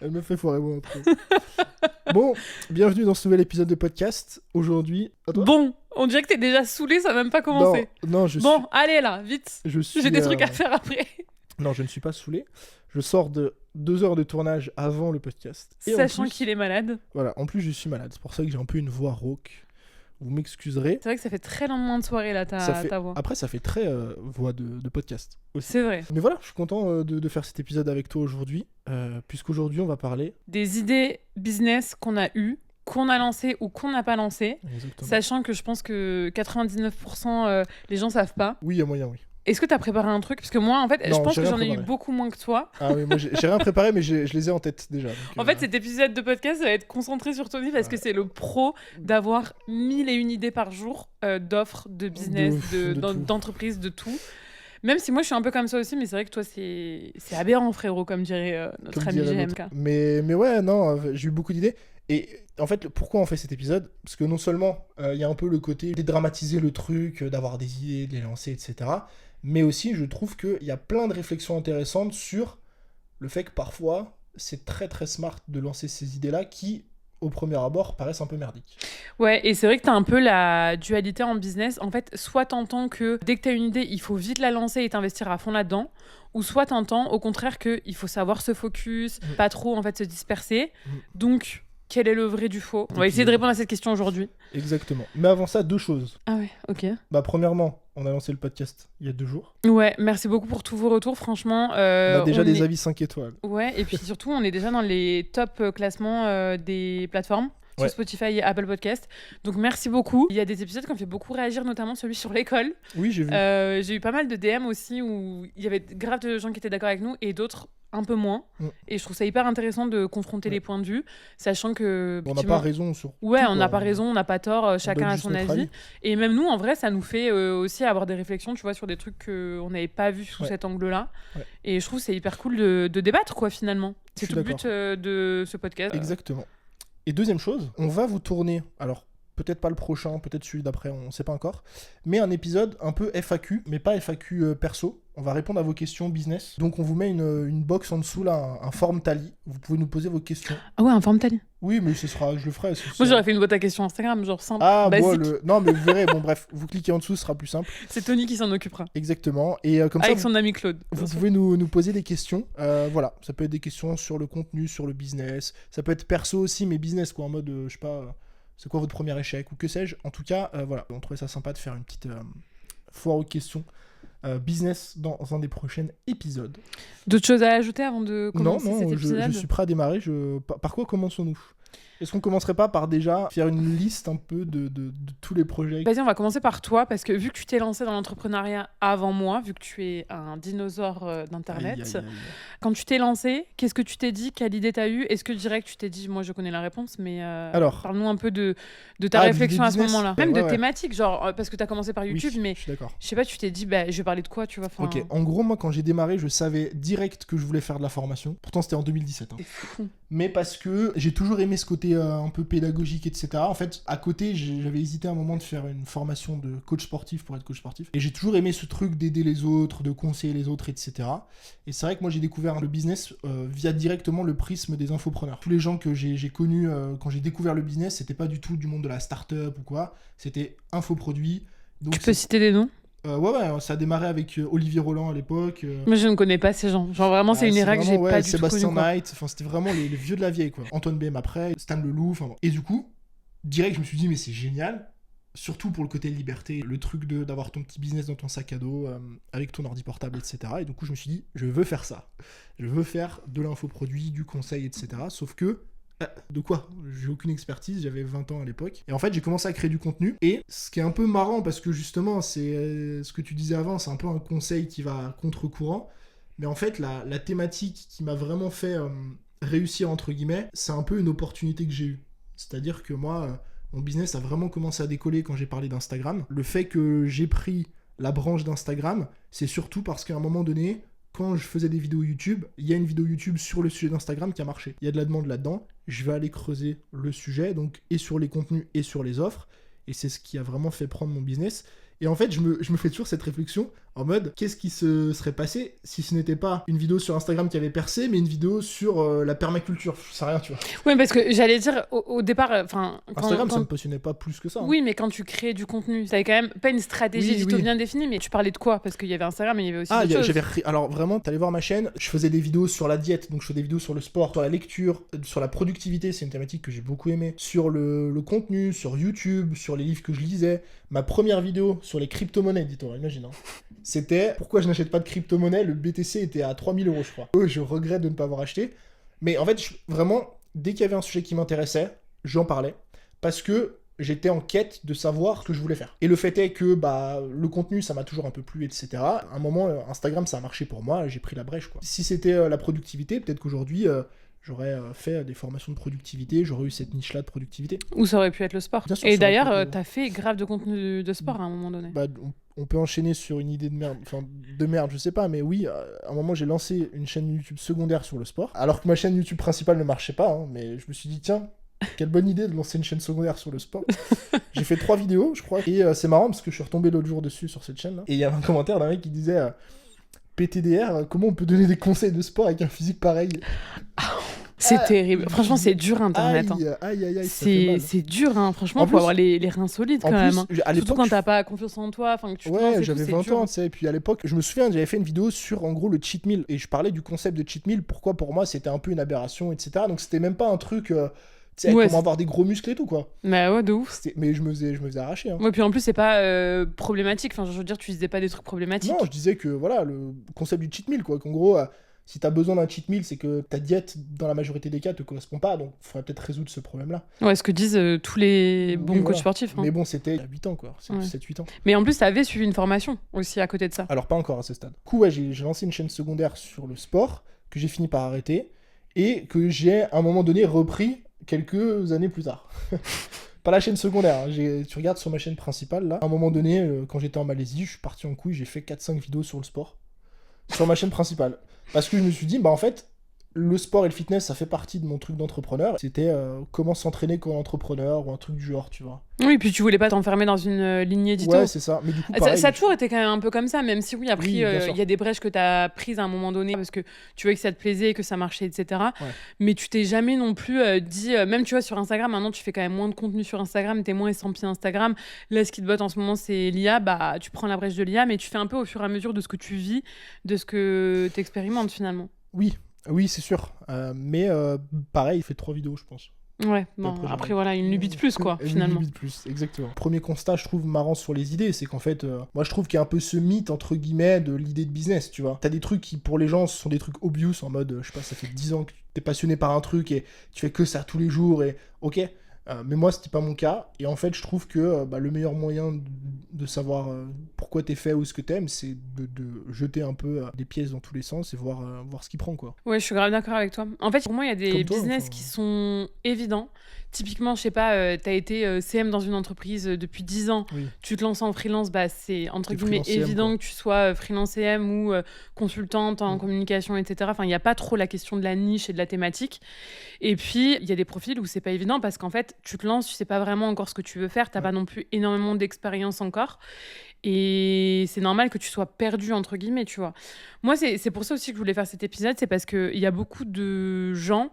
Elle me fait foirer moi après. Bon, bienvenue dans ce nouvel épisode de podcast. Aujourd'hui... À toi Bon, on dirait que t'es déjà saoulé, ça va même pas commencer. Non, Bon, allez là, vite. J'ai des trucs à faire après. Non, je ne suis pas saoulé. Je sors de 2 heures de tournage avant le podcast. Et Sachant en plus, qu'il est malade. Voilà, en plus je suis malade. C'est pour ça que j'ai un peu une voix rauque. Vous m'excuserez. C'est vrai que ça fait très lendemain de soirée là, ta voix. Après, ça fait très voix de podcast aussi. C'est vrai. Mais voilà, je suis content de faire cet épisode avec toi aujourd'hui. Puisqu'aujourd'hui, on va parler... Des idées business qu'on a eues, qu'on a lancées ou qu'on n'a pas lancées. Exactement. Sachant que je pense que 99% les gens savent pas. Oui, il y a moyen, oui. Est-ce que t'as préparé un truc? Parce que moi, en fait, Non, je pense j'ai que rien j'en ai eu préparé. beaucoup moins que toi. Ah oui, moi j'ai rien préparé, mais je les ai en tête déjà. Donc, En fait, cet épisode de podcast va être concentré sur Tony parce que c'est le pro d'avoir 1001 idées par jour d'offres, de business, d'entreprises, de tout. Même si moi je suis un peu comme ça aussi, mais c'est vrai que toi c'est aberrant, frérot, comme dirait notre ami GMK. Mais ouais, non, j'ai eu beaucoup d'idées. Et en fait, pourquoi on fait cet épisode? Parce que non seulement il y a un peu le côté dédramatiser le truc, d'avoir des idées, de les lancer, etc. Mais aussi, je trouve qu'il y a plein de réflexions intéressantes sur le fait que parfois, c'est très très smart de lancer ces idées-là qui, au premier abord, paraissent un peu merdiques. Ouais, et c'est vrai que t'as un peu la dualité en business. En fait, soit t'entends que dès que t'as une idée, il faut vite la lancer et t'investir à fond là-dedans, ou soit t'entends au contraire qu'il faut savoir se focus, pas trop en fait se disperser. Donc, quel est le vrai du faux? On va essayer de répondre à cette question aujourd'hui. Exactement. Mais avant ça, 2 choses. Ah ouais, ok. Premièrement, on a lancé le podcast il y a 2 jours. Ouais, merci beaucoup pour tous vos retours, franchement. On a déjà des avis 5 étoiles. Ouais, et puis surtout, on est déjà dans les top classements des plateformes. Sur Spotify et Apple Podcast. Donc merci beaucoup. Il y a des épisodes qui ont fait beaucoup réagir, notamment celui sur l'école. Oui, j'ai vu. J'ai eu pas mal de DM aussi où il y avait grave de gens qui étaient d'accord avec nous et d'autres un peu moins. Et je trouve ça hyper intéressant de confronter les points de vue, sachant que... On n'a pas raison sur Ouais, tout, on n'a pas raison, on n'a pas tort, chacun a son avis. avis. Et même nous, en vrai, ça nous fait aussi avoir des réflexions, tu vois, sur des trucs qu'on n'avait pas vus sous cet angle-là. Ouais. Et je trouve que c'est hyper cool de débattre, quoi, finalement. C'est tout le but de ce podcast. Exactement. Et deuxième chose, on va vous tourner, alors peut-être pas le prochain, peut-être celui d'après, on ne sait pas encore, mais un épisode un peu FAQ, mais pas FAQ perso. On va répondre à vos questions business. Donc on vous met une box en dessous, là, un form tally. Vous pouvez nous poser vos questions. Ah ouais, un form tally. Oui, mais je le ferai. Moi j'aurais fait une boîte à questions Instagram, genre simple, basique. Non, mais vous verrez, bon bref, vous cliquez en dessous, ce sera plus simple. C'est Tony qui s'en occupera. Exactement. Et comme avec ça, son ami Claude. Vous pouvez nous poser des questions. Voilà, ça peut être des questions sur le contenu, sur le business. Ça peut être perso aussi, mais business, quoi, en mode, je sais pas, c'est quoi votre premier échec ou que sais-je. En tout cas, voilà, on trouvait ça sympa de faire une petite foire aux questions business dans un des prochains épisodes. D'autres choses à ajouter avant de commencer cet épisode? Non, je suis prêt à démarrer. Par quoi commençons-nous? Est-ce qu'on commencerait pas par déjà faire une liste un peu de tous les projets? Vas-y, on va commencer par toi, parce que vu que tu t'es lancé dans l'entrepreneuriat avant moi, vu que tu es un dinosaure d'Internet, quand tu t'es lancé, qu'est-ce que tu t'es dit? Quelle idée t'as eue? Est-ce que direct tu t'es dit, moi je connais la réponse, mais alors, parle-nous un peu de ta réflexion à ce moment-là. Même de thématique, genre, parce que t'as commencé par YouTube, mais je sais pas, tu t'es dit, je vais parler de quoi, tu vois. Ok, en gros, moi quand j'ai démarré, je savais direct que je voulais faire de la formation. Pourtant, c'était en 2017. C'est fou. Mais parce que j'ai toujours aimé ce côté un peu pédagogique, etc. En fait, à côté, j'avais hésité un moment de faire une formation de coach sportif pour être coach sportif. Et j'ai toujours aimé ce truc d'aider les autres, de conseiller les autres, etc. Et c'est vrai que moi, j'ai découvert le business via directement le prisme des infopreneurs. Tous les gens que j'ai connus quand j'ai découvert le business, c'était pas du tout du monde de la start-up ou quoi. C'était infoproduits. Donc, tu peux citer des noms? Ouais, ça a démarré avec Olivier Roland à l'époque. Moi, je ne connais pas ces gens. Genre, vraiment, c'est une era que j'ai pas du tout connue. Sébastien Knight, enfin, c'était vraiment les vieux de la vieille, quoi. Antoine BM après, Stan Leloup, enfin bon. Et du coup, direct, je me suis dit, mais c'est génial. Surtout pour le côté liberté, le truc d'avoir ton petit business dans ton sac à dos, avec ton ordi portable, etc. Et du coup, je me suis dit, je veux faire ça. Je veux faire de l'infoproduit, du conseil, etc. Sauf que, de quoi? J'ai aucune expertise, j'avais 20 ans à l'époque. Et en fait, j'ai commencé à créer du contenu. Et ce qui est un peu marrant, parce que justement, c'est ce que tu disais avant, c'est un peu un conseil qui va contre-courant. Mais en fait, la thématique qui m'a vraiment fait réussir, entre guillemets, c'est un peu une opportunité que j'ai eue. C'est-à-dire que moi, mon business a vraiment commencé à décoller quand j'ai parlé d'Instagram. Le fait que j'ai pris la branche d'Instagram, c'est surtout parce qu'à un moment donné, quand je faisais des vidéos YouTube, il y a une vidéo YouTube sur le sujet d'Instagram qui a marché. Il y a de la demande là-dedans, je vais aller creuser le sujet, donc et sur les contenus et sur les offres, et c'est ce qui a vraiment fait prendre mon business. Et en fait, je me fais toujours cette réflexion, En mode, qu'est-ce qui se serait passé si ce n'était pas une vidéo sur Instagram qui avait percé, mais une vidéo sur la permaculture. Je sais rien, tu vois. Oui, parce que j'allais dire, au départ, Instagram, ça me passionnait pas plus que ça. Hein. Oui, mais quand tu crées du contenu, t'avais quand même pas une stratégie édito bien définie, mais tu parlais de quoi? Parce qu'il y avait Instagram, mais il y avait aussi d'autres choses. Alors vraiment, t'allais voir ma chaîne, je faisais des vidéos sur la diète, donc je fais des vidéos sur le sport, sur la lecture, sur la productivité, c'est une thématique que j'ai beaucoup aimée, sur le contenu, sur YouTube, sur les livres que je lisais. Ma première vidéo sur les crypto-monnaies, dis-toi, imagine. Hein. C'était pourquoi je n'achète pas de crypto-monnaie, le BTC était à 3000 €, je crois. Je regrette de ne pas avoir acheté. Mais en fait, vraiment, dès qu'il y avait un sujet qui m'intéressait, j'en parlais. Parce que j'étais en quête de savoir ce que je voulais faire. Et le fait est que le contenu, ça m'a toujours un peu plu, etc. À un moment, Instagram, ça a marché pour moi, j'ai pris la brèche, quoi. Si c'était la productivité, peut-être qu'aujourd'hui... j'aurais fait des formations de productivité, j'aurais eu cette niche-là de productivité. Ou ça aurait pu être le sport. Bien sûr, et d'ailleurs, t'as fait grave de contenu de sport à un moment donné. On peut enchaîner sur une idée de merde, je sais pas, mais oui, à un moment j'ai lancé une chaîne YouTube secondaire sur le sport, alors que ma chaîne YouTube principale ne marchait pas, hein, mais je me suis dit, tiens, quelle bonne idée de lancer une chaîne secondaire sur le sport. J'ai fait 3 vidéos, je crois, et c'est marrant parce que je suis retombé l'autre jour dessus sur cette chaîne-là, et il y avait un commentaire d'un mec qui disait... PTDR, comment on peut donner des conseils de sport avec un physique pareil? C'est terrible. Franchement, c'est dur Internet. Aïe, c'est dur, hein. Franchement, faut avoir les reins solides quand même. Surtout quand t'as pas confiance en toi. J'avais 20 ans, tu sais. Et puis à l'époque, je me souviens, j'avais fait une vidéo sur en gros le cheat meal. Et je parlais du concept de cheat meal. Pourquoi pour moi c'était un peu une aberration, etc. Donc c'était même pas un truc. Tu sais, comment avoir des gros muscles et tout, quoi. Bah ouais, de ouf. Mais je me faisais arracher. Hein. Ouais, puis en plus, c'est pas problématique. Enfin, je veux dire, tu disais pas des trucs problématiques. Non, je disais que, voilà, le concept du cheat meal, quoi. Qu'en gros, si t'as besoin d'un cheat meal, c'est que ta diète, dans la majorité des cas, te correspond pas. Donc, il faudrait peut-être résoudre ce problème-là. Ouais, ce que disent tous les bons coachs sportifs. Hein. Mais bon, c'était il y a 8 ans, quoi. C'est 7-8 ans. Mais en plus, t'avais suivi une formation aussi à côté de ça. Alors, pas encore à ce stade. Du coup, ouais, j'ai lancé une chaîne secondaire sur le sport, que j'ai fini par arrêter, et que j'ai, à un moment donné, repris quelques années plus tard. Pas la chaîne secondaire, hein. Tu regardes sur ma chaîne principale, là. À un moment donné, quand j'étais en Malaisie, je suis parti en couille, j'ai fait 4-5 vidéos sur le sport. Sur ma chaîne principale. Parce que je me suis dit, en fait, le sport et le fitness, ça fait partie de mon truc d'entrepreneur. C'était comment s'entraîner comme entrepreneur ou un truc du genre, tu vois. Oui, puis tu voulais pas t'enfermer dans une ligne édito. Ouais, c'est ça. Mais du coup, pareil, ça a toujours été quand même un peu comme ça, même si oui, après, il y a des brèches que t'as prises à un moment donné parce que tu voyais que ça te plaisait, que ça marchait, etc. Ouais. Mais tu t'es jamais non plus dit, même tu vois, sur Instagram, maintenant tu fais quand même moins de contenu sur Instagram, t'es moins estampillé Instagram. Là, ce qui te botte en ce moment, c'est l'IA. Tu prends la brèche de l'IA, mais tu fais un peu au fur et à mesure de ce que tu vis, de ce que t'expérimentes finalement. Oui, c'est sûr. Mais pareil, il fait 3 vidéos, je pense. Ouais, bon, après voilà, une lubie de plus, quoi, finalement. Une lubie de plus, exactement. Premier constat, je trouve marrant sur les idées, c'est qu'en fait, moi je trouve qu'il y a un peu ce mythe, entre guillemets, de l'idée de business, tu vois. T'as des trucs qui, pour les gens, sont des trucs obvious, en mode, je sais pas, ça fait 10 ans que t'es passionné par un truc et tu fais que ça tous les jours, et ok. Mais moi, c'était pas mon cas. Et en fait, je trouve que le meilleur moyen de savoir pourquoi t'es fait ou ce que t'aimes, c'est de jeter un peu des pièces dans tous les sens et voir ce qui prend, quoi. Ouais, je suis grave d'accord avec toi. En fait, pour moi, il y a des business qui sont évidents. Typiquement, je sais pas, t'as été CM dans une entreprise depuis 10 ans, tu te lances en freelance, c'est entre guillemets évident que tu sois freelance CM ou consultante en communication, etc. Enfin, il n'y a pas trop la question de la niche et de la thématique. Et puis, il y a des profils où c'est pas évident parce qu'en fait, tu te lances, tu sais pas vraiment encore ce que tu veux faire, t'as pas non plus énormément d'expérience encore. Et c'est normal que tu sois perdu, entre guillemets, tu vois. Moi, c'est pour ça aussi que je voulais faire cet épisode, c'est parce qu'il y a beaucoup de gens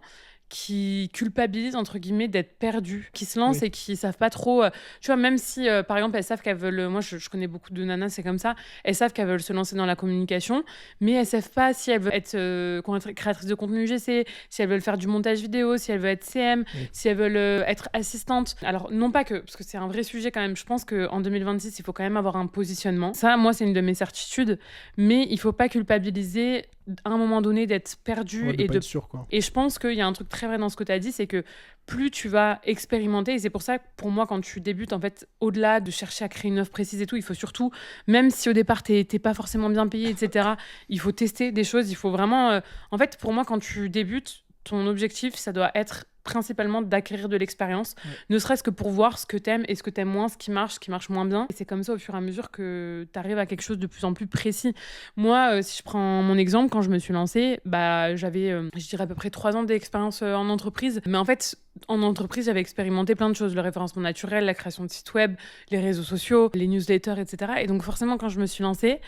qui culpabilisent, entre guillemets, d'être perdus, qui se lancent et qui savent pas trop... tu vois, même si, par exemple, elles savent qu'elles veulent... Moi, je connais beaucoup de nanas, c'est comme ça. Elles savent qu'elles veulent se lancer dans la communication, mais elles savent pas si elles veulent être créatrices de contenu UGC, si elles veulent faire du montage vidéo, si elles veulent être CM, si elles veulent être assistantes. Alors, non pas que... Parce que c'est un vrai sujet quand même. Je pense qu'en 2026, il faut quand même avoir un positionnement. Ça, moi, c'est une de mes certitudes. Mais il faut pas culpabiliser à un moment donné d'être perdu et de pas être sûr, quoi. Et je pense qu'il y a un truc très vrai dans ce que tu as dit, c'est que plus tu vas expérimenter, et c'est pour ça que pour moi quand tu débutes, en fait, au-delà de chercher à créer une offre précise et tout, il faut surtout, même si au départ t'es pas forcément bien payé, etc., il faut tester des choses, il faut vraiment en fait, pour moi, quand tu débutes, ton objectif, ça doit être principalement d'acquérir de l'expérience, ne serait-ce que pour voir ce que t'aimes et ce que t'aimes moins, ce qui marche moins bien. Et c'est comme ça, au fur et à mesure, que t'arrives à quelque chose de plus en plus précis. Moi, si je prends mon exemple, quand je me suis lancée, j'avais, je dirais à peu près 3 ans d'expérience en entreprise. Mais en fait, en entreprise, j'avais expérimenté plein de choses, le référencement naturel, la création de sites web, les réseaux sociaux, les newsletters, etc. Et donc forcément, quand je me suis lancée,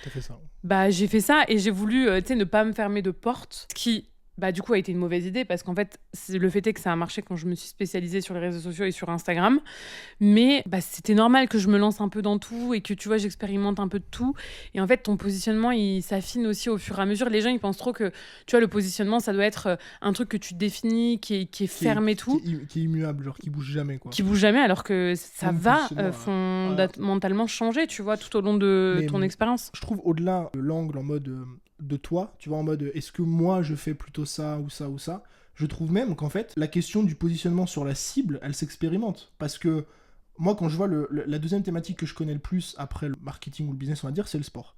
j'ai fait ça et j'ai voulu ne pas me fermer de porte, ce qui du coup a été une mauvaise idée parce qu'en fait le fait est que ça a marché quand je me suis spécialisée sur les réseaux sociaux et sur Instagram, mais c'était normal que je me lance un peu dans tout et que tu vois j'expérimente un peu de tout, et en fait ton positionnement il s'affine aussi au fur et à mesure. Les gens ils pensent trop que tu vois le positionnement ça doit être un truc que tu définis qui est ferme et tout, qui est immuable, genre qui bouge jamais quoi. Qui bouge jamais, alors que ça va fondamentalement changer, tu vois, tout au long de ton expérience. Je trouve au-delà de l'angle en mode de toi, tu vois, en mode est-ce que moi je fais plutôt ça ou ça ou ça, je trouve même qu'en fait la question du positionnement sur la cible elle s'expérimente, parce que moi quand je vois la deuxième thématique que je connais le plus après le marketing ou le business on va dire, c'est le sport.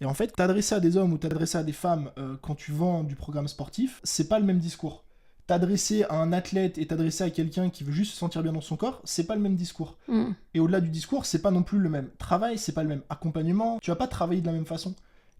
Et en fait t'adresser à des hommes ou t'adresser à des femmes quand tu vends du programme sportif, c'est pas le même discours. T'adresser à un athlète et t'adresser à quelqu'un qui veut juste se sentir bien dans son corps, c'est pas le même discours. Et au-delà du discours, c'est pas non plus le même travail, c'est pas le même accompagnement, tu vas pas travailler de la même façon.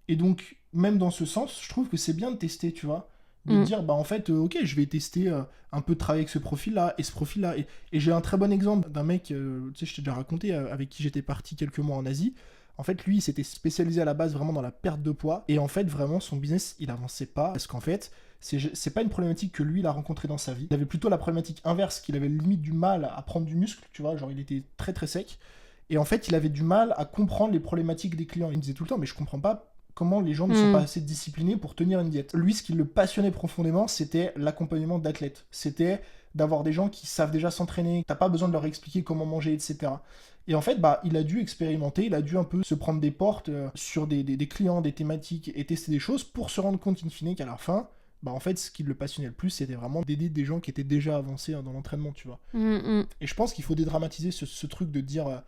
Et donc, même dans ce sens, je trouve que c'est bien de tester, tu vois. De dire, en fait, ok, je vais tester un peu de travail avec ce profil-là et ce profil-là. Et j'ai un très bon exemple d'un mec, tu sais, je t'ai déjà raconté, avec qui j'étais parti quelques mois en Asie. En fait, lui, il s'était spécialisé à la base vraiment dans la perte de poids. Et en fait, vraiment, son business, il avançait pas. Parce qu'en fait, c'est pas une problématique que lui, il a rencontrée dans sa vie. Il avait plutôt la problématique inverse, qu'il avait limite du mal à prendre du muscle, tu vois. Genre, il était très très sec. Et en fait, il avait du mal à comprendre les problématiques des clients. Il me disait tout le temps, mais je comprends pas comment les gens ne sont pas assez disciplinés pour tenir une diète. Lui, ce qui le passionnait profondément, c'était l'accompagnement d'athlètes. C'était d'avoir des gens qui savent déjà s'entraîner, t'as pas besoin de leur expliquer comment manger, etc. Et en fait, il a dû expérimenter, il a dû un peu se prendre des portes sur des clients, des thématiques, et tester des choses pour se rendre compte in fine qu'à la fin, en fait, ce qui le passionnait le plus, c'était vraiment d'aider des gens qui étaient déjà avancés dans l'entraînement, tu vois. Et je pense qu'il faut dédramatiser ce truc de dire...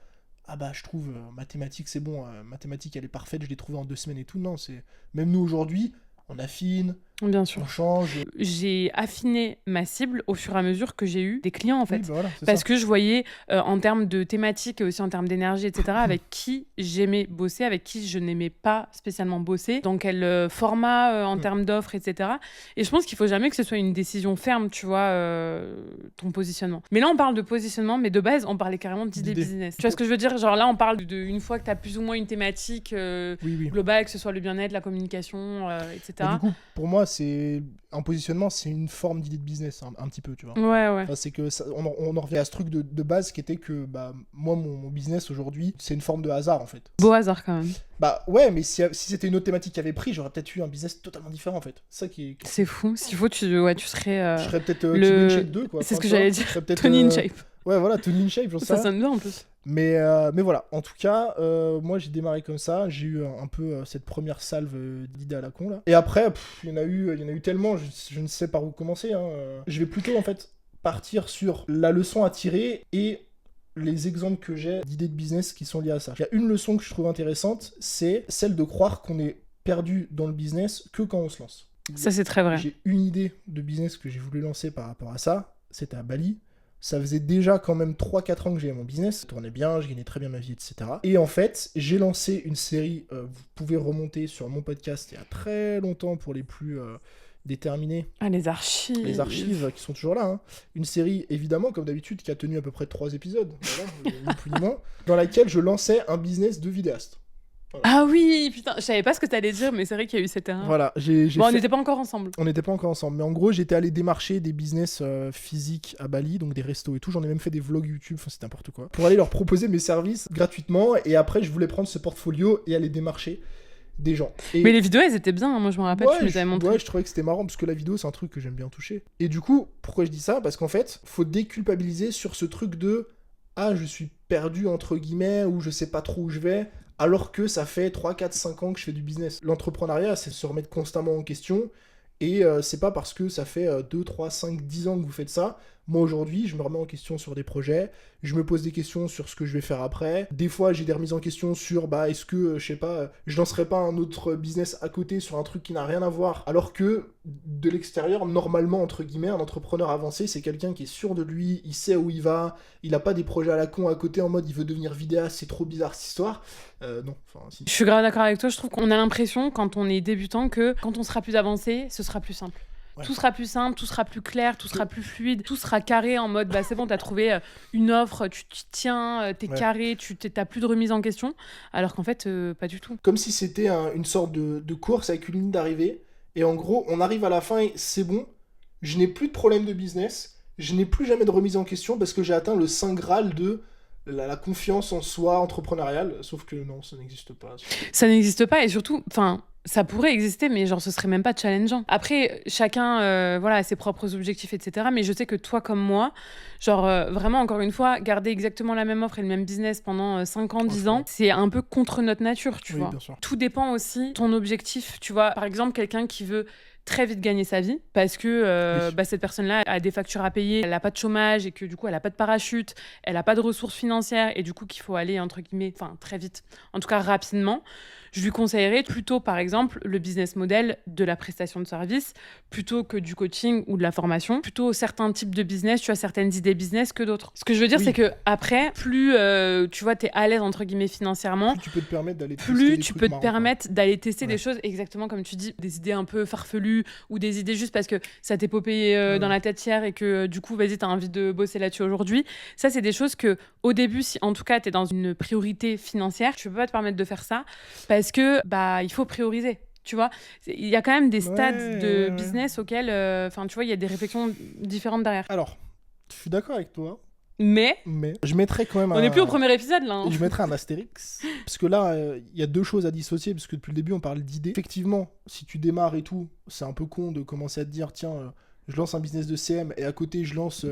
je trouve mathématiques c'est bon, mathématiques elle est parfaite, je l'ai trouvée en 2 semaines et tout. Non, c'est même nous aujourd'hui, on affine, Bien sûr. on change. J'ai affiné ma cible au fur et à mesure que j'ai eu des clients en fait. Oui, voilà, parce que je voyais en termes de thématiques et aussi en termes d'énergie, etc., avec qui j'aimais bosser, avec qui je n'aimais pas spécialement bosser, dans quel format en termes d'offres, etc. Et je pense qu'il faut jamais que ce soit une décision ferme, tu vois, ton positionnement. Mais là, on parle de positionnement, mais de base, on parlait carrément d'idée business. Tu vois ce que je veux dire? Genre là, on parle une fois que tu as plus ou moins une thématique globale, que ce soit le bien-être, la communication, etc. Et du coup, pour moi, c'est un positionnement, c'est une forme d'idée de business, un petit peu, tu vois. Ouais. Enfin, c'est que on en revient à ce truc de base qui était que moi, mon business aujourd'hui, c'est une forme de hasard en fait. Beau hasard quand même. Ouais, mais si c'était une autre thématique qui avait pris, j'aurais peut-être eu un business totalement différent en fait. Ça qui est... C'est fou. S'il faut, tu serais. Je serais peut-être Tony in Shape 2, quoi. C'est ce que j'allais dire. Tony in Shape. Ouais, voilà, Tony in Shape, j'en sais. Ça sonne bien en plus. Mais voilà, en tout cas, moi j'ai démarré comme ça, j'ai eu un peu cette première salve d'idées à la con là. Et après, il y en a eu tellement, je ne sais par où commencer. Je vais plutôt en fait partir sur la leçon à tirer et les exemples que j'ai d'idées de business qui sont liées à ça. Il y a une leçon que je trouve intéressante, c'est celle de croire qu'on est perdu dans le business que quand on se lance. Ça c'est très vrai. J'ai une idée de business que j'ai voulu lancer par rapport à ça, c'était à Bali. Ça faisait déjà quand même 3-4 ans que j'avais mon business, ça tournait bien, je gagnais très bien ma vie, etc. Et en fait, j'ai lancé une série, vous pouvez remonter sur mon podcast il y a très longtemps pour les plus déterminés. Ah, les archives. Les archives qui sont toujours là. Une série, évidemment, comme d'habitude, qui a tenu à peu près 3 épisodes, voilà, ni plus ni moins, dans laquelle je lançais un business de vidéaste. Voilà. Ah oui, putain, je savais pas ce que t'allais dire, mais c'est vrai qu'il y a eu cette erreur. Voilà, on n'était pas encore ensemble. On n'était pas encore ensemble, mais en gros, j'étais allé démarcher des business physiques à Bali, donc des restos et tout. J'en ai même fait des vlogs YouTube, c'est n'importe quoi, pour aller leur proposer mes services gratuitement. Et après, je voulais prendre ce portfolio et aller démarcher des gens. Mais les vidéos, elles étaient bien, moi je me rappelle, tu les avais montrées. Ouais, je trouvais que c'était marrant, parce que la vidéo, c'est un truc que j'aime bien toucher. Et du coup, pourquoi je dis ça? Parce qu'en fait, faut déculpabiliser sur ce truc de « Ah, je suis perdu, entre guillemets, ou je sais pas trop où je vais », alors que ça fait 3, 4, 5 ans que je fais du business. L'entrepreneuriat, c'est se remettre constamment en question, et c'est pas parce que ça fait 2, 3, 5, 10 ans que vous faites ça, Moi, aujourd'hui, je me remets en question sur des projets, je me pose des questions sur ce que je vais faire après. Des fois, j'ai des remises en question sur, est-ce que, je sais pas, je lancerai pas un autre business à côté sur un truc qui n'a rien à voir, alors que, de l'extérieur, normalement, entre guillemets, un entrepreneur avancé, c'est quelqu'un qui est sûr de lui, il sait où il va, il a pas des projets à la con à côté en mode il veut devenir vidéaste, c'est trop bizarre cette histoire. Non, enfin, si. Je suis grave d'accord avec toi. Je trouve qu'on a l'impression, quand on est débutant, que quand on sera plus avancé, ce sera plus simple. Ouais. Tout sera plus simple, tout sera plus clair, tout sera plus fluide, tout sera carré en mode c'est bon, t'as trouvé une offre, tu t'y tiens, t'es carré, t'as plus de remise en question. Alors qu'en fait, pas du tout. Comme si c'était une sorte de course avec une ligne d'arrivée. Et en gros, on arrive à la fin et c'est bon, je n'ai plus de problème de business, je n'ai plus jamais de remise en question parce que j'ai atteint le saint graal de la confiance en soi entrepreneuriale. Sauf que non, ça n'existe pas. Ça n'existe pas et surtout, ça pourrait exister, mais genre ce serait même pas challengeant. Après, chacun a ses propres objectifs, etc. Mais je sais que toi comme moi, vraiment, encore une fois, garder exactement la même offre et le même business pendant 5 ans, 10 ans, c'est un peu contre notre nature, tu vois. Tout dépend aussi de ton objectif, tu vois. Par exemple, quelqu'un qui veut très vite gagner sa vie parce que cette personne-là a des factures à payer, elle n'a pas de chômage et que du coup elle n'a pas de parachute, elle n'a pas de ressources financières et du coup qu'il faut aller entre guillemets, très vite, en tout cas rapidement. Je lui conseillerais plutôt, par exemple, le business model de la prestation de service plutôt que du coaching ou de la formation. Plutôt certains types de business, tu as certaines idées business que d'autres. Ce que je veux dire, c'est que après, plus tu vois, t'es à l'aise entre guillemets financièrement, plus tu peux te permettre d'aller tester des choses, exactement comme tu dis, des idées un peu farfelues ou des idées juste parce que ça t'est popé dans la tête hier et que du coup, vas-y, t'as envie de bosser là-dessus aujourd'hui. Ça, c'est des choses que, au début, si en tout cas t'es dans une priorité financière, tu peux pas te permettre de faire ça parce que il faut prioriser. Tu vois, il y a quand même des stades de business auxquels, tu vois, il y a des réflexions différentes derrière. Alors, je suis d'accord avec toi. Mais je mettrais quand même on n'est plus au premier épisode là. Je mettrais un astérix. Parce que là, il y a deux choses à dissocier. Parce que depuis le début, on parle d'idées. Effectivement, si tu démarres et tout, c'est un peu con de commencer à te dire tiens, je lance un business de CM et à côté, je lance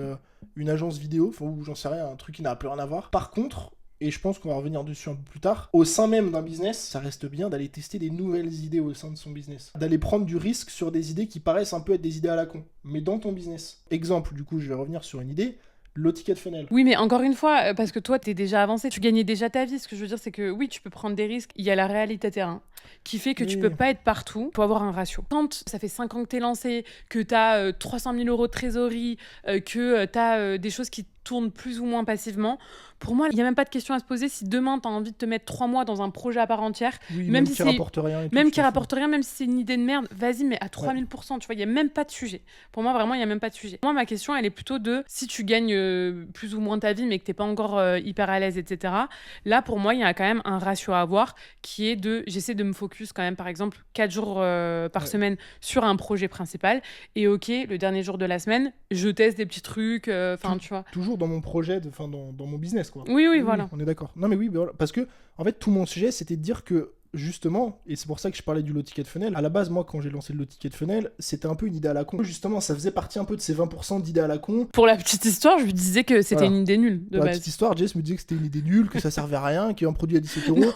une agence vidéo. Ou j'en sais rien, un truc qui n'a plus rien à voir. Par contre, et je pense qu'on va revenir dessus un peu plus tard, au sein même d'un business, ça reste bien d'aller tester des nouvelles idées au sein de son business. D'aller prendre du risque sur des idées qui paraissent un peu être des idées à la con, mais dans ton business. Exemple, du coup, je vais revenir sur une idée. Low ticket funnel. Oui, mais encore une fois, parce que toi, t'es déjà avancé, tu gagnais déjà ta vie. Ce que je veux dire, c'est que oui, tu peux prendre des risques. Il y a la réalité terrain qui fait que tu peux pas être partout. Il faut avoir un ratio. Quand ça fait 5 ans que t'es lancé, que t'as 300 000 euros de trésorerie, que t'as des choses qui tournent plus ou moins passivement, pour moi, il n'y a même pas de question à se poser. Si demain, tu as envie de te mettre 3 mois dans un projet à part entière, même si qui rapporte rien, même si c'est une idée de merde, vas-y, mais à 3000%, tu vois, il n'y a même pas de sujet. Pour moi, vraiment, il n'y a même pas de sujet. Moi, ma question, elle est plutôt de si tu gagnes plus ou moins ta vie, mais que tu n'es pas encore hyper à l'aise, etc. Là, pour moi, il y a quand même un ratio à avoir qui est j'essaie de me focus quand même, par exemple, 4 jours par semaine sur un projet principal. Et ok, le dernier jour de la semaine, je teste des petits trucs, tu vois. Toujours dans mon projet, dans mon business, quoi. Oui, voilà. On est d'accord. Non, mais oui, parce que, en fait, tout mon sujet, c'était de dire que, justement, et c'est pour ça que je parlais du low ticket funnel, à la base, moi, quand j'ai lancé le low ticket funnel, c'était un peu une idée à la con. Justement, ça faisait partie un peu de ces 20% d'idées à la con. Pour la petite histoire, je lui disais que c'était une idée nulle, de base. La petite histoire, Jess me disait que c'était une idée nulle, que ça servait à rien, qu'il y a un produit à 17 €,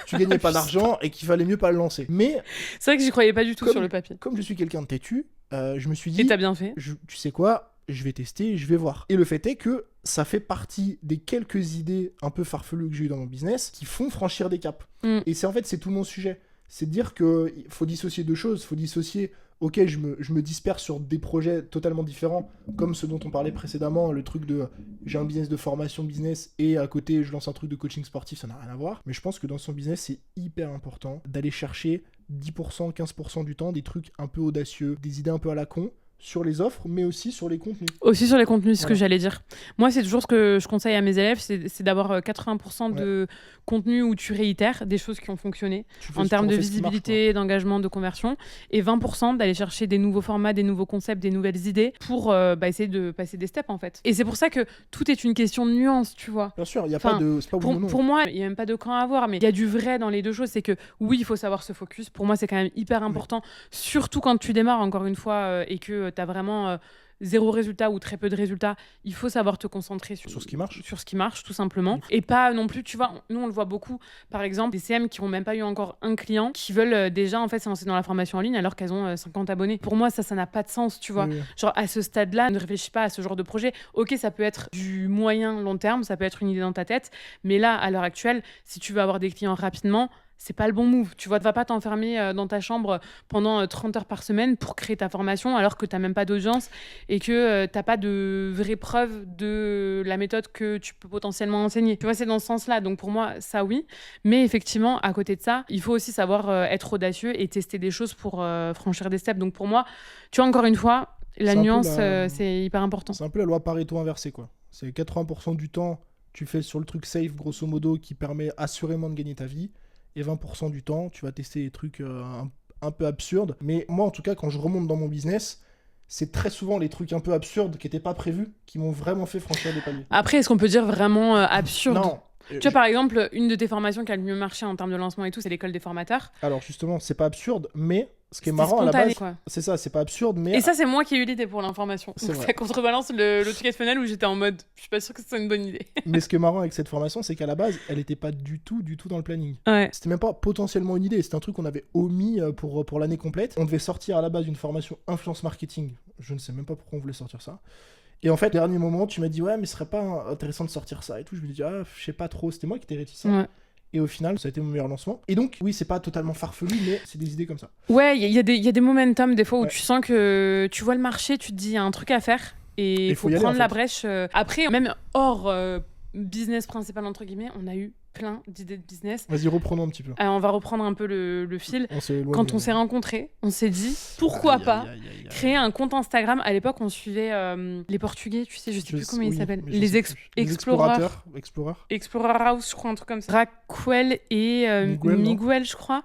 tu gagnais pas d'argent et qu'il fallait mieux pas le lancer. Mais c'est vrai que j'y croyais pas du tout sur le papier. Comme je suis quelqu'un de têtu, je me suis dit... Et t'as bien fait. Tu sais quoi ? Je vais tester, je vais voir. Et le fait est que ça fait partie des quelques idées un peu farfelues que j'ai eues dans mon business qui font franchir des caps. Et c'est tout mon sujet. C'est de dire qu'il faut dissocier deux choses. Il faut dissocier, ok, je me disperse sur des projets totalement différents, comme ceux dont on parlait précédemment, le truc de j'ai un business de formation business et à côté je lance un truc de coaching sportif, ça n'a rien à voir. Mais je pense que dans son business, c'est hyper important d'aller chercher 10%, 15% du temps des trucs un peu audacieux, des idées un peu à la con, sur les offres, mais aussi sur les contenus. Aussi sur les contenus, c'est ce que j'allais dire. Moi, c'est toujours ce que je conseille à mes élèves, c'est d'avoir 80% de contenu où tu réitères des choses qui ont fonctionné en termes de visibilité, d'engagement, de conversion, et 20% d'aller chercher des nouveaux formats, des nouveaux concepts, des nouvelles idées pour essayer de passer des steps, en fait. Et c'est pour ça que tout est une question de nuance, tu vois. Bien sûr, il n'y a pas de... C'est pas pour moi, il n'y a même pas de camp à avoir, mais il y a du vrai dans les deux choses. C'est que oui, il faut savoir se focus. Pour moi, c'est quand même hyper important, surtout quand tu démarres, encore une fois, et que tu as vraiment 0 résultat ou très peu de résultats, il faut savoir te concentrer Sur ce qui marche. Sur ce qui marche, tout simplement. Et pas non plus, tu vois, nous on le voit beaucoup, par exemple, des CM qui n'ont même pas eu encore un client, qui veulent déjà en fait se lancer dans la formation en ligne alors qu'elles ont 50 abonnés. Pour moi, ça n'a pas de sens, tu vois. Oui. Genre à ce stade-là, ne réfléchis pas à ce genre de projet. Ok, ça peut être du moyen long terme, ça peut être une idée dans ta tête, mais là, à l'heure actuelle, si tu veux avoir des clients rapidement, c'est pas le bon move. Tu vois, tu vas pas t'enfermer dans ta chambre pendant 30 heures par semaine pour créer ta formation alors que t'as même pas d'audience et que t'as pas de vraie preuve de la méthode que tu peux potentiellement enseigner. Tu vois, c'est dans ce sens-là. Donc pour moi, ça oui. Mais effectivement, à côté de ça, il faut aussi savoir être audacieux et tester des choses pour franchir des steps. Donc pour moi, tu vois, encore une fois, la nuance, c'est hyper important. C'est un peu la loi Pareto inversée, quoi. C'est 80% du temps, tu fais sur le truc safe, grosso modo, qui permet assurément de gagner ta vie. Et 20% du temps, tu vas tester des trucs un peu absurdes. Mais moi, en tout cas, quand je remonte dans mon business, c'est très souvent les trucs un peu absurdes qui n'étaient pas prévus qui m'ont vraiment fait franchir des paliers. Après, est-ce qu'on peut dire vraiment absurde ? Non. Tu vois, par exemple, une de tes formations qui a le mieux marché en termes de lancement et tout, c'est l'école des formateurs. Alors justement, c'est pas absurde, mais ce qui est C'était marrant spontané, à la base, quoi. c'est ça, c'est pas absurde, mais... Et ça, c'est moi qui ai eu l'idée pour l'information. C'est Donc vrai. ça contrebalance le ticket funnel où j'étais en mode, je suis pas sûre que ce soit une bonne idée. Mais ce qui est marrant avec cette formation, c'est qu'à la base, elle était pas du tout dans le planning. Ouais. C'était même pas potentiellement une idée, c'était un truc qu'on avait omis pour l'année complète. On devait sortir à la base une formation influence marketing. Je ne sais même pas pourquoi on voulait sortir ça. Et en fait, dernier moment, tu m'as dit ouais, mais ce serait pas intéressant de sortir ça et tout. Je me dis ah, je sais pas trop. C'était moi qui étais réticent. Ouais. Et au final, ça a été mon meilleur lancement. Et donc, oui, c'est pas totalement farfelu, mais c'est des idées comme ça. Ouais, il y a des momentum des fois où Ouais. tu sens que tu vois le marché, tu te dis il y a un truc à faire et il faut y aller, prendre en la fait. brèche. Après, même hors business principal, entre guillemets, on a eu plein d'idées de business. Vas-y, reprenons un petit peu. On va reprendre un peu le fil. On s'est éloigné, Quand on s'est rencontrés, on s'est dit pourquoi Aïe, pas aïe, aïe, aïe, aïe. créer un compte Instagram. À l'époque, on suivait les Portugais, tu sais, je sais plus comment ils oui, s'appellent. mais je Les sais plus. Explorateurs. Explorer. Explorer House, je crois, un truc comme ça. Raquel et Miguel, non Miguel, je crois,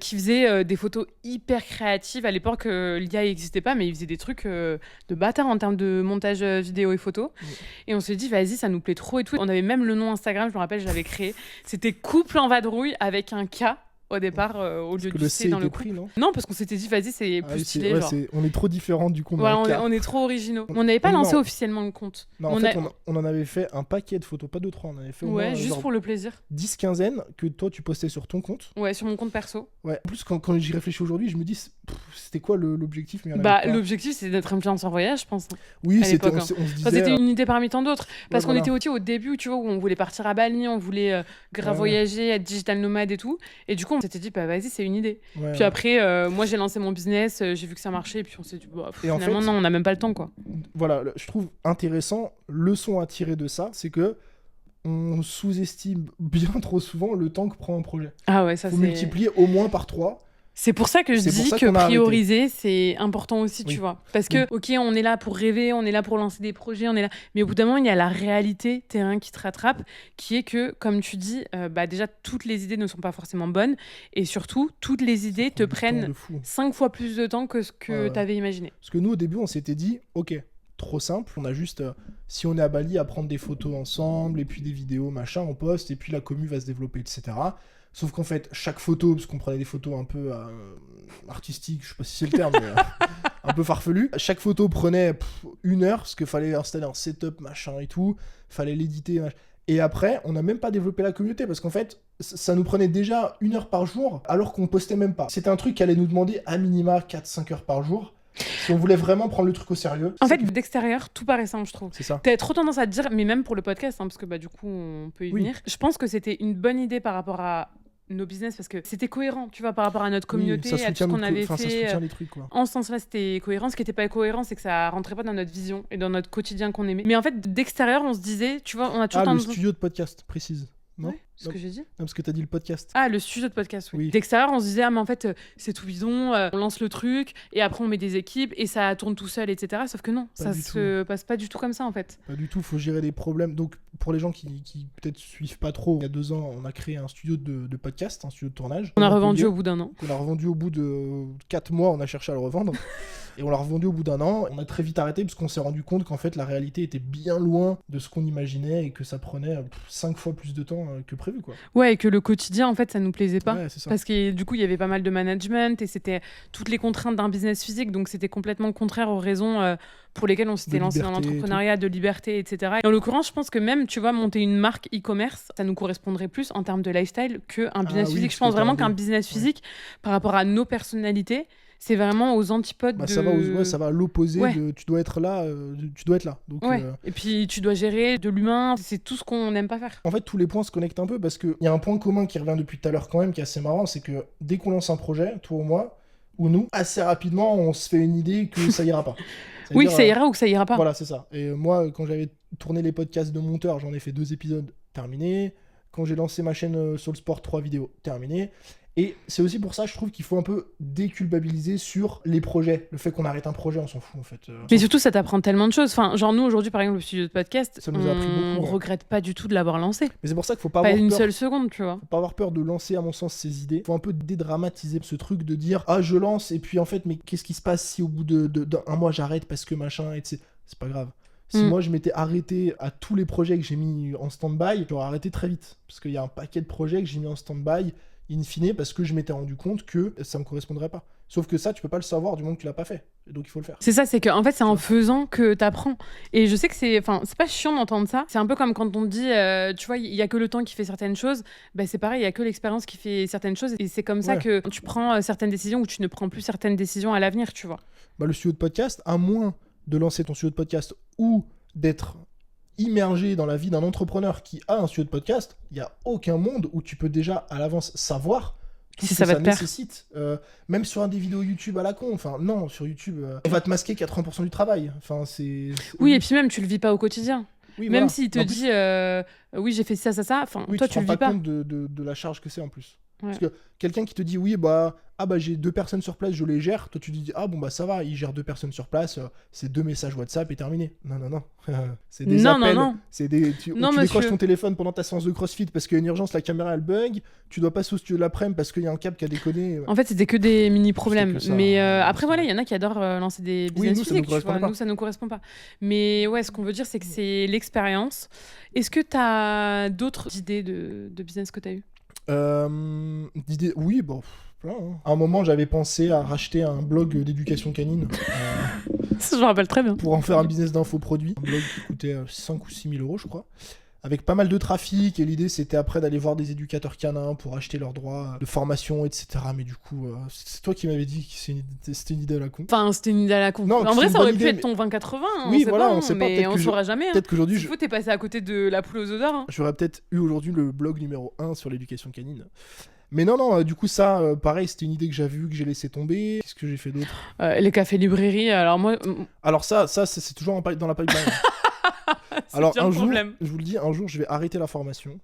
qui faisaient des photos hyper créatives. À l'époque, l'IA n'existait pas, mais ils faisaient des trucs de bâtard en termes de montage vidéo et photo. Oui. Et on s'est dit, vas-y, ça nous plaît trop et tout. On avait même le nom Instagram, je me rappelle, je l'avais créé. C'était Couple en vadrouille avec un K au départ, au lieu Que du le C C dans le était couple. pris, non Non, parce qu'on s'était dit, vas-y, c'est Ah plus oui, stylé. ouais, Genre. on est trop différents du coup. Voilà, on a un on est trop originaux. On n'avait pas Non. lancé officiellement le compte. Non, en fait, on en avait fait un paquet de photos, pas 2-3, on avait fait au Ouais, moins juste genre pour le plaisir. 10-15 que toi tu postais sur ton compte. Ouais, sur mon compte perso. Ouais. En plus, quand j'y réfléchis aujourd'hui, je me dis, c'était quoi l'objectif, mais il y en Bah, avait pas. l'objectif, c'est d'être influenceur voyage, je pense. Oui, à c'était, l'époque, on se Enfin, disait. c'était une idée parmi tant d'autres. Parce qu'on voilà. était aussi au début, tu vois, où on voulait partir à Bali, on voulait grave Ouais. voyager, être digital nomade et tout. Et du coup, on s'était dit, bah vas-y, c'est une idée. Ouais, Puis après, moi, j'ai lancé mon business, j'ai vu que ça marchait, et puis on s'est dit, bah, Et en finalement, fait- non, on n'a même pas le temps, quoi. Voilà, je trouve intéressant, leçon à tirer de ça, c'est que on sous-estime bien trop souvent le temps que prend un projet. Ah ouais, ça Faut c'est. multiplier au moins par 3. C'est pour ça que je C'est pour dis ça que qu'on a arrêté. prioriser, c'est important aussi, Oui. tu vois. Parce que, ok, on est là pour rêver, on est là pour lancer des projets, on est là. Mais au bout d'un moment, il y a la réalité terrain qui te rattrape, qui est que, comme tu dis, bah déjà, toutes les idées ne sont pas forcément bonnes. Et surtout, toutes les idées te prennent 5 fois plus de temps que ce que Ouais. tu avais imaginé. Parce que nous, au début, on s'était dit, ok, trop simple, on a juste, si on est à Bali, à prendre des photos ensemble, et puis des vidéos, machin, on poste, et puis la commu va se développer, etc. Sauf qu'en fait, chaque photo, parce qu'on prenait des photos un peu artistiques, je sais pas si c'est le terme, mais un peu farfelu, chaque photo prenait 1 heure, parce qu'il fallait installer un setup, machin et tout, fallait l'éditer, machin. Et après, on n'a même pas développé la communauté, parce qu'en fait, ça nous prenait déjà 1 heure par jour, alors qu'on postait même pas. C'était un truc qui allait nous demander à minima 4-5 heures par jour, si on voulait vraiment prendre le truc au sérieux. En fait, d'extérieur, tout paraît simple, je trouve. C'est ça. T'as trop tendance à te dire, mais même pour le podcast, hein, parce que bah, du coup, on peut y Oui. venir. Je pense que c'était une bonne idée par rapport à nos business, parce que c'était cohérent, tu vois, par rapport à notre communauté, Oui, ça à tout ce qu'on avait ça fait. soutient les trucs, quoi. En ce sens-là, c'était cohérent. Ce qui n'était pas cohérent, c'est que ça rentrait pas dans notre vision et dans notre quotidien qu'on aimait. Mais en fait, d'extérieur, on se disait, tu vois, on a toujours Ah, le tendance... studio de podcast, précise. Non, Ouais, ce que j'ai dit. Non, parce que t'as dit le podcast. Ah, le studio de podcast, oui. Oui. D'extérieur, on se disait, ah, mais en fait, c'est tout bidon, on lance le truc, et après, on met des équipes, et ça tourne tout seul, etc. Sauf que non, Pas ça du se passe pas du tout comme ça, en fait. Pas du tout, faut gérer les problèmes. Donc, pour les gens qui peut-être suivent pas trop, il y a 2 ans, on a créé un studio de podcast, un studio de tournage. On a revendu Montpellier, au bout d'un an. qu'on a revendu au bout de 4 mois, on a cherché à le revendre. Et on l'a revendu au bout d'1 an. On a très vite arrêté parce qu'on s'est rendu compte qu'en fait, la réalité était bien loin de ce qu'on imaginait et que ça prenait 5 fois plus de temps que prévu. prévu, quoi. Ouais, et que le quotidien, en fait, ça nous plaisait pas. Ouais, c'est ça. Parce que du coup, il y avait pas mal de management et c'était toutes les contraintes d'un business physique. Donc, c'était complètement contraire aux raisons pour lesquelles on s'était lancé dans l'entrepreneuriat, de liberté, etc. Et en l'occurrence, je pense que même, tu vois, monter une marque e-commerce, ça nous correspondrait plus en termes de lifestyle qu'un business physique. Je pense vraiment qu'un business physique, par rapport à nos personnalités, c'est vraiment aux antipodes de... Ça va à l'opposé de tu dois être là, tu dois être là. Donc, Et puis tu dois gérer de l'humain, c'est tout ce qu'on n'aime pas faire. En fait, tous les points se connectent un peu parce qu'il y a un point commun qui revient depuis tout à l'heure quand même, qui est assez marrant, c'est que dès qu'on lance un projet, toi ou moi, ou nous, assez rapidement, on se fait une idée que ça ira pas. Oui, ça ira ou que ça ira pas. Voilà, c'est ça. Et moi, quand j'avais tourné les podcasts de monteur, j'en ai fait 2 épisodes, terminé. Quand j'ai lancé ma chaîne sur le sport, 3 vidéos, terminé. Et c'est aussi pour ça, je trouve qu'il faut un peu déculpabiliser sur les projets. Le fait qu'on arrête un projet, on s'en fout en fait. Mais surtout, ça t'apprend tellement de choses. Enfin, genre nous, aujourd'hui, par exemple, le studio de podcast, ça nous a appris beaucoup. On regrette pas du tout de l'avoir lancé. Mais c'est pour ça qu'il faut pas avoir peur. Pas une seule seconde, tu vois. Faut pas avoir peur de lancer, à mon sens, ses idées. Faut un peu dédramatiser ce truc de dire « Ah, je lance, et puis en fait, mais qu'est-ce qui se passe si au bout d'un mois, j'arrête parce que machin, etc. » C'est pas grave. Si moi je m'étais arrêté à tous les projets que j'ai mis en stand-by, j'aurais arrêté très vite. Parce qu'il y a un paquet de projets que j'ai mis en stand-by, in fine, parce que je m'étais rendu compte que ça me correspondrait pas. Sauf que ça, tu peux pas le savoir du moment que tu l'as pas fait. Et donc il faut le faire. C'est ça, c'est qu'en fait, c'est en faisant que t'apprends. Et je sais que c'est pas chiant d'entendre ça. C'est un peu comme quand on te dit, tu vois, il y a que le temps qui fait certaines choses. Bah, c'est pareil, il y a que l'expérience qui fait certaines choses. Et c'est comme ça que tu prends certaines décisions ou tu ne prends plus certaines décisions à l'avenir, tu vois. Bah, le studio de podcast, à moins de lancer ton studio de podcast ou d'être immergé dans la vie d'un entrepreneur qui a un studio de podcast, il n'y a aucun monde où tu peux déjà à l'avance savoir tout ce que ça nécessite. Même sur des vidéos YouTube à la con, enfin non, sur YouTube, on va te masquer 80% du travail. Enfin, oui, et puis même, tu le vis pas au quotidien. Oui, même s'il te dit, oui, j'ai fait ça, enfin, oui, toi, tu le vis pas. Tu te rends pas compte de la charge que c'est en plus. Ouais. Parce que quelqu'un qui te dit oui j'ai 2 personnes sur place, je les gère, toi tu dis ça va, il gère 2 personnes sur place, c'est 2 messages WhatsApp et terminé. Non c'est des appels, c'est tu décroches ton téléphone pendant ta séance de CrossFit parce qu'il y a une urgence, la caméra elle bug, tu dois passer au studio de l'après-midi parce qu'il y a un câble qui a déconné. En fait c'était que des mini problèmes, mais après voilà, il y en a qui adorent lancer des business physiques, nous ça nous correspond pas. Mais ouais, ce qu'on veut dire c'est que c'est l'expérience. Est-ce que t'as d'autres idées de business que t'as eu? Oui, plein. À un moment, j'avais pensé à racheter un blog d'éducation canine. Ça, je me rappelle très bien. Pour en faire un business d'infoproduits. Un blog qui coûtait 5 ou 6 000 euros, je crois. Avec pas mal de trafic. Et l'idée, c'était après d'aller voir des éducateurs canins pour acheter leurs droits de formation, etc. Mais du coup, c'est toi qui m'avais dit que c'était une idée à la con. Enfin, c'était une idée à la con. Non, en vrai, ça aurait pu être ton 20-80. Oui, voilà, on sait pas. Mais on saura jamais. Peut-être qu'aujourd'hui. T'es passé à côté de la poule aux œufs d'or. J'aurais peut-être eu aujourd'hui le blog numéro 1 sur l'éducation canine. Mais non, du coup, ça, pareil, c'était une idée que j'avais vue, que j'ai laissé tomber. Qu'est-ce que j'ai fait d'autre ? Les cafés-librairies, alors moi... Alors ça c'est toujours dans la pipeline. Alors un jour, je vous le dis, un jour, je vais arrêter la formation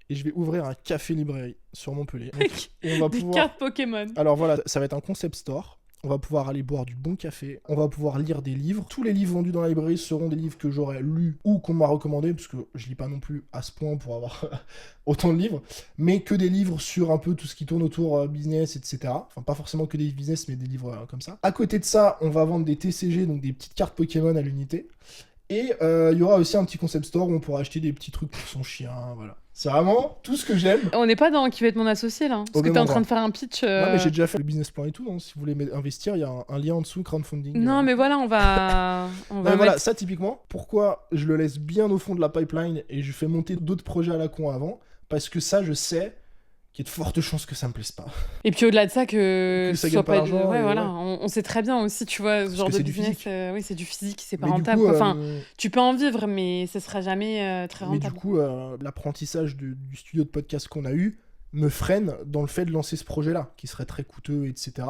et je vais ouvrir un café-librairie sur Montpellier. Donc, on va pouvoir... cartes Pokémon. Alors voilà, ça va être un concept store. On va pouvoir aller boire du bon café, on va pouvoir lire des livres. Tous les livres vendus dans la librairie seront des livres que j'aurais lus ou qu'on m'a recommandé, parce que je lis pas non plus à ce point pour avoir autant de livres, mais que des livres sur un peu tout ce qui tourne autour business, etc. Enfin, pas forcément que des livres business, mais des livres comme ça. À côté de ça, on va vendre des TCG, donc des petites cartes Pokémon à l'unité. Et il y aura aussi un petit concept store où on pourra acheter des petits trucs pour son chien, voilà. C'est vraiment tout ce que j'aime. On n'est pas dans qui va être mon associé là. Parce que t'es en train de faire un pitch. Non, mais j'ai déjà fait le business plan et tout. Donc, si vous voulez investir, il y a un lien en dessous, crowdfunding. Non, mais voilà, on va. Voilà, ça typiquement. Pourquoi je le laisse bien au fond de la pipeline et je fais monter d'autres projets à la con avant ? Parce que ça, je sais qu'il y a de fortes chances que ça me plaise pas. Et puis au-delà de ça, que ça gagne pas d'argent. Ouais, voilà. On sait très bien aussi, tu vois, ce genre de business. Oui, c'est du physique, c'est pas rentable. Coup, enfin, tu peux en vivre, mais ce sera jamais très rentable. Mais du coup, l'apprentissage du studio de podcast qu'on a eu me freine dans le fait de lancer ce projet-là, qui serait très coûteux, etc.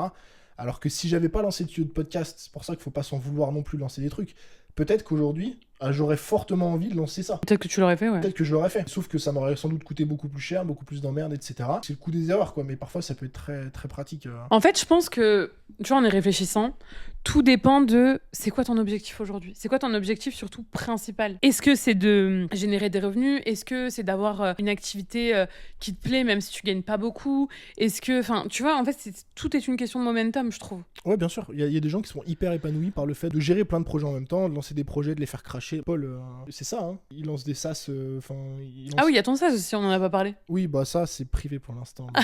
Alors que si j'avais pas lancé de studio de podcast, c'est pour ça qu'il faut pas s'en vouloir non plus de lancer des trucs. Peut-être qu'aujourd'hui, j'aurais fortement envie de lancer ça. Peut-être que tu l'aurais fait, ouais. Peut-être que je l'aurais fait. Sauf que ça m'aurait sans doute coûté beaucoup plus cher, beaucoup plus d'emmerdes, etc. C'est le coût des erreurs, quoi. Mais parfois, ça peut être très, très pratique. En fait, je pense que tu vois, en y réfléchissant, tout dépend de c'est quoi ton objectif aujourd'hui. C'est quoi ton objectif surtout principal. Est-ce que c'est de générer des revenus? Est-ce que c'est d'avoir une activité qui te plaît même si tu gagnes pas beaucoup? Est-ce que, enfin, tu vois, en fait, tout est une question de momentum, je trouve. Ouais, bien sûr. Il y a des gens qui sont hyper épanouis par le fait de gérer plein de projets en même temps, de lancer des projets, de les faire cracher. Paul, c'est ça, hein. Il lance des SaaS. Ah oui, il y a ton SaaS aussi, on en a pas parlé. Oui, bah ça, c'est privé pour l'instant. Mais...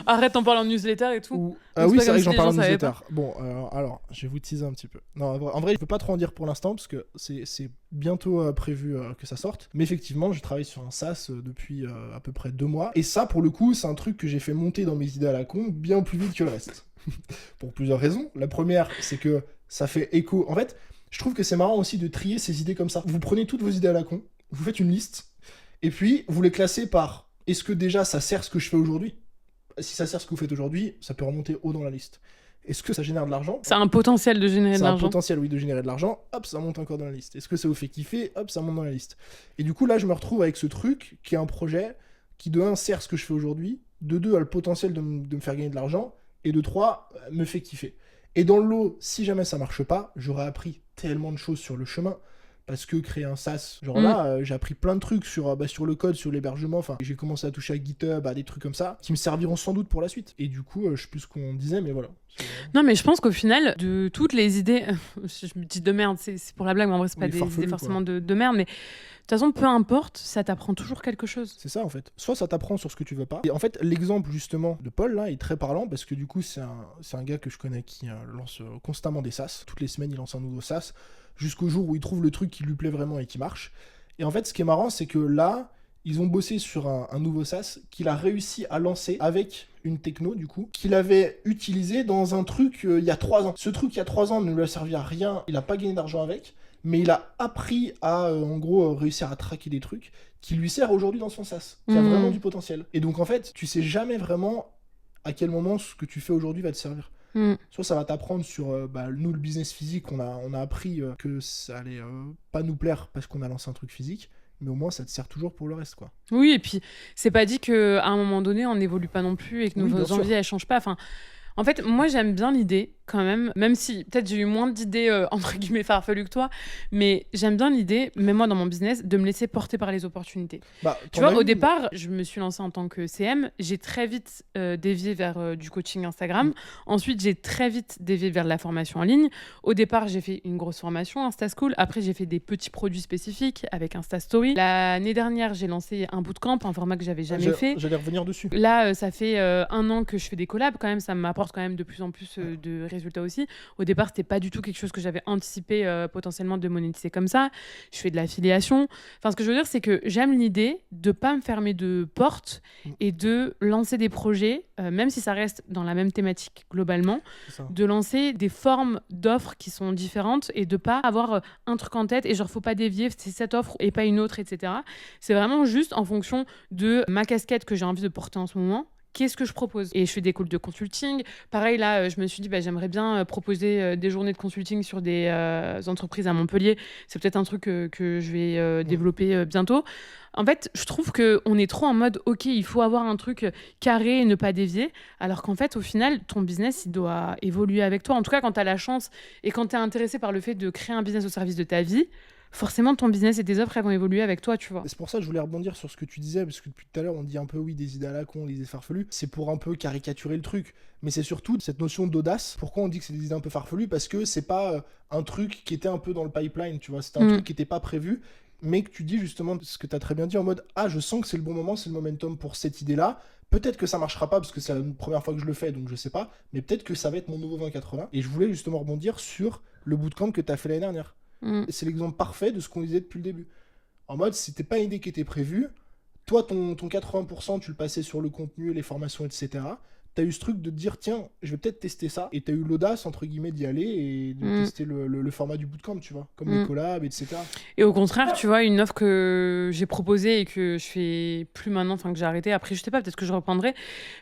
Arrête d'en parler en newsletter et tout. Ah oui, c'est vrai que j'en parle en newsletter. Bon, alors, je vais vous teaser un petit peu. Non, en vrai, je peux pas trop en dire pour l'instant parce que c'est bientôt prévu que ça sorte. Mais effectivement, je travaille sur un SaaS depuis à peu près 2 mois. Et ça, pour le coup, c'est un truc que j'ai fait monter dans mes idées à la con bien plus vite que le reste. Pour plusieurs raisons. La première, c'est que ça fait écho. En fait, je trouve que c'est marrant aussi de trier ces idées comme ça. Vous prenez toutes vos idées à la con, vous faites une liste, et puis vous les classez par est-ce que déjà ça sert ce que je fais aujourd'hui? Si ça sert ce que vous faites aujourd'hui, ça peut remonter haut dans la liste. Est-ce que ça génère de l'argent? C'est un potentiel de générer de l'argent. C'est un potentiel, oui, de générer de l'argent. Hop, ça monte encore dans la liste. Est-ce que ça vous fait kiffer? Hop, ça monte dans la liste. Et du coup, là, je me retrouve avec ce truc qui est un projet qui, de 1, sert ce que je fais aujourd'hui, de 2, a le potentiel de me faire gagner de l'argent, et de 3, me fait kiffer. Et dans le lot, si jamais ça marche pas, j'aurais appris tellement de choses sur le chemin. Parce que créer un SaaS, genre là, j'ai appris plein de trucs sur le code, sur l'hébergement. Enfin, j'ai commencé à toucher à GitHub, à des trucs comme ça, qui me serviront sans doute pour la suite. Et du coup, je sais plus ce qu'on disait, mais voilà. Non, mais je pense qu'au final, de toutes les idées, je me dis de merde, c'est pour la blague, mais en vrai, c'est pas des idées forcément de merde, mais de toute façon, peu importe, ça t'apprend toujours quelque chose. C'est ça, en fait. Soit ça t'apprend sur ce que tu veux pas. Et en fait, l'exemple, justement, de Paul, là, est très parlant, parce que du coup, c'est un gars que je connais qui lance constamment des SaaS. Toutes les semaines, il lance un nouveau SaaS, jusqu'au jour où il trouve le truc qui lui plaît vraiment et qui marche. Et en fait, ce qui est marrant, c'est que là, ils ont bossé sur un nouveau SaaS qu'il a réussi à lancer avec une techno, du coup, qu'il avait utilisé dans un truc il y a 3 ans. Ce truc, il y a 3 ans, ne lui a servi à rien, il a pas gagné d'argent avec, mais il a appris à, en gros, réussir à traquer des trucs qui lui sert aujourd'hui dans son SaaS, qui a vraiment du potentiel. Et donc, en fait, tu sais jamais vraiment à quel moment ce que tu fais aujourd'hui va te servir. Soit ça va t'apprendre sur nous, le business physique, on a appris que ça allait pas nous plaire parce qu'on a lancé un truc physique, mais au moins ça te sert toujours pour le reste, quoi. Oui, et puis c'est pas dit qu'à un moment donné on n'évolue pas non plus et que nos envies elles changent pas. Enfin, en fait, moi j'aime bien l'idée quand même si peut-être j'ai eu moins d'idées entre guillemets farfelues que toi, mais j'aime bien l'idée, même moi dans mon business, de me laisser porter par les opportunités. Tu vois, au départ, je me suis lancée en tant que CM, j'ai très vite dévié vers du coaching Instagram. Ensuite, j'ai très vite dévié vers de la formation en ligne. Au départ, j'ai fait une grosse formation Insta School. Après, j'ai fait des petits produits spécifiques avec Insta Story. L'année dernière, j'ai lancé un bootcamp, un format que j'avais jamais fait. J'allais revenir dessus. Là, ça fait 1 an que je fais des collabs. Quand même, ça m'apporte quand même de plus en plus de résultats aussi. Au départ, c'était pas du tout quelque chose que j'avais anticipé potentiellement de monétiser comme ça. Je fais de l'affiliation. Enfin, ce que je veux dire, c'est que j'aime l'idée de pas me fermer de porte et de lancer des projets, même si ça reste dans la même thématique globalement, de lancer des formes d'offres qui sont différentes et de pas avoir un truc en tête et genre faut pas dévier, c'est cette offre et pas une autre, etc. C'est vraiment juste en fonction de ma casquette que j'ai envie de porter en ce moment. Qu'est-ce que je propose? Et je fais des calls de consulting. Pareil, là, je me suis dit, j'aimerais bien proposer des journées de consulting sur des entreprises à Montpellier. C'est peut-être un truc que je vais développer bientôt. En fait, je trouve qu'on est trop en mode, OK, il faut avoir un truc carré et ne pas dévier. Alors qu'en fait, au final, ton business, il doit évoluer avec toi. En tout cas, quand tu as la chance et quand tu es intéressé par le fait de créer un business au service de ta vie, forcément, ton business et tes offres, elles vont évoluer avec toi, tu vois. C'est pour ça que je voulais rebondir sur ce que tu disais, parce que depuis tout à l'heure, on dit un peu, oui, des idées à la con, des idées farfelues. C'est pour un peu caricaturer le truc. Mais c'est surtout cette notion d'audace. Pourquoi on dit que c'est des idées un peu farfelues? Parce que c'est pas un truc qui était un peu dans le pipeline, tu vois. C'était un truc qui était pas prévu, mais que tu dis justement ce que tu as très bien dit en mode, ah, je sens que c'est le bon moment, c'est le momentum pour cette idée-là. Peut-être que ça marchera pas parce que c'est la première fois que je le fais, donc je sais pas. Mais peut-être que ça va être mon nouveau 2080. Et je voulais justement rebondir sur le bootcamp que tu as fait l'année dernière. C'est l'exemple parfait de ce qu'on disait depuis le début. En mode, c'était pas une idée qui était prévue. Toi, ton 80%, tu le passais sur le contenu, les formations, etc. T'as eu ce truc de te dire, tiens, je vais peut-être tester ça. Et t'as eu l'audace, entre guillemets, d'y aller et de tester le format du bootcamp, tu vois. Comme les collabs, etc. Et au contraire, tu vois, une offre que j'ai proposée et que je fais plus maintenant, enfin que j'ai arrêté. Après, je sais pas, peut-être que je reprendrai.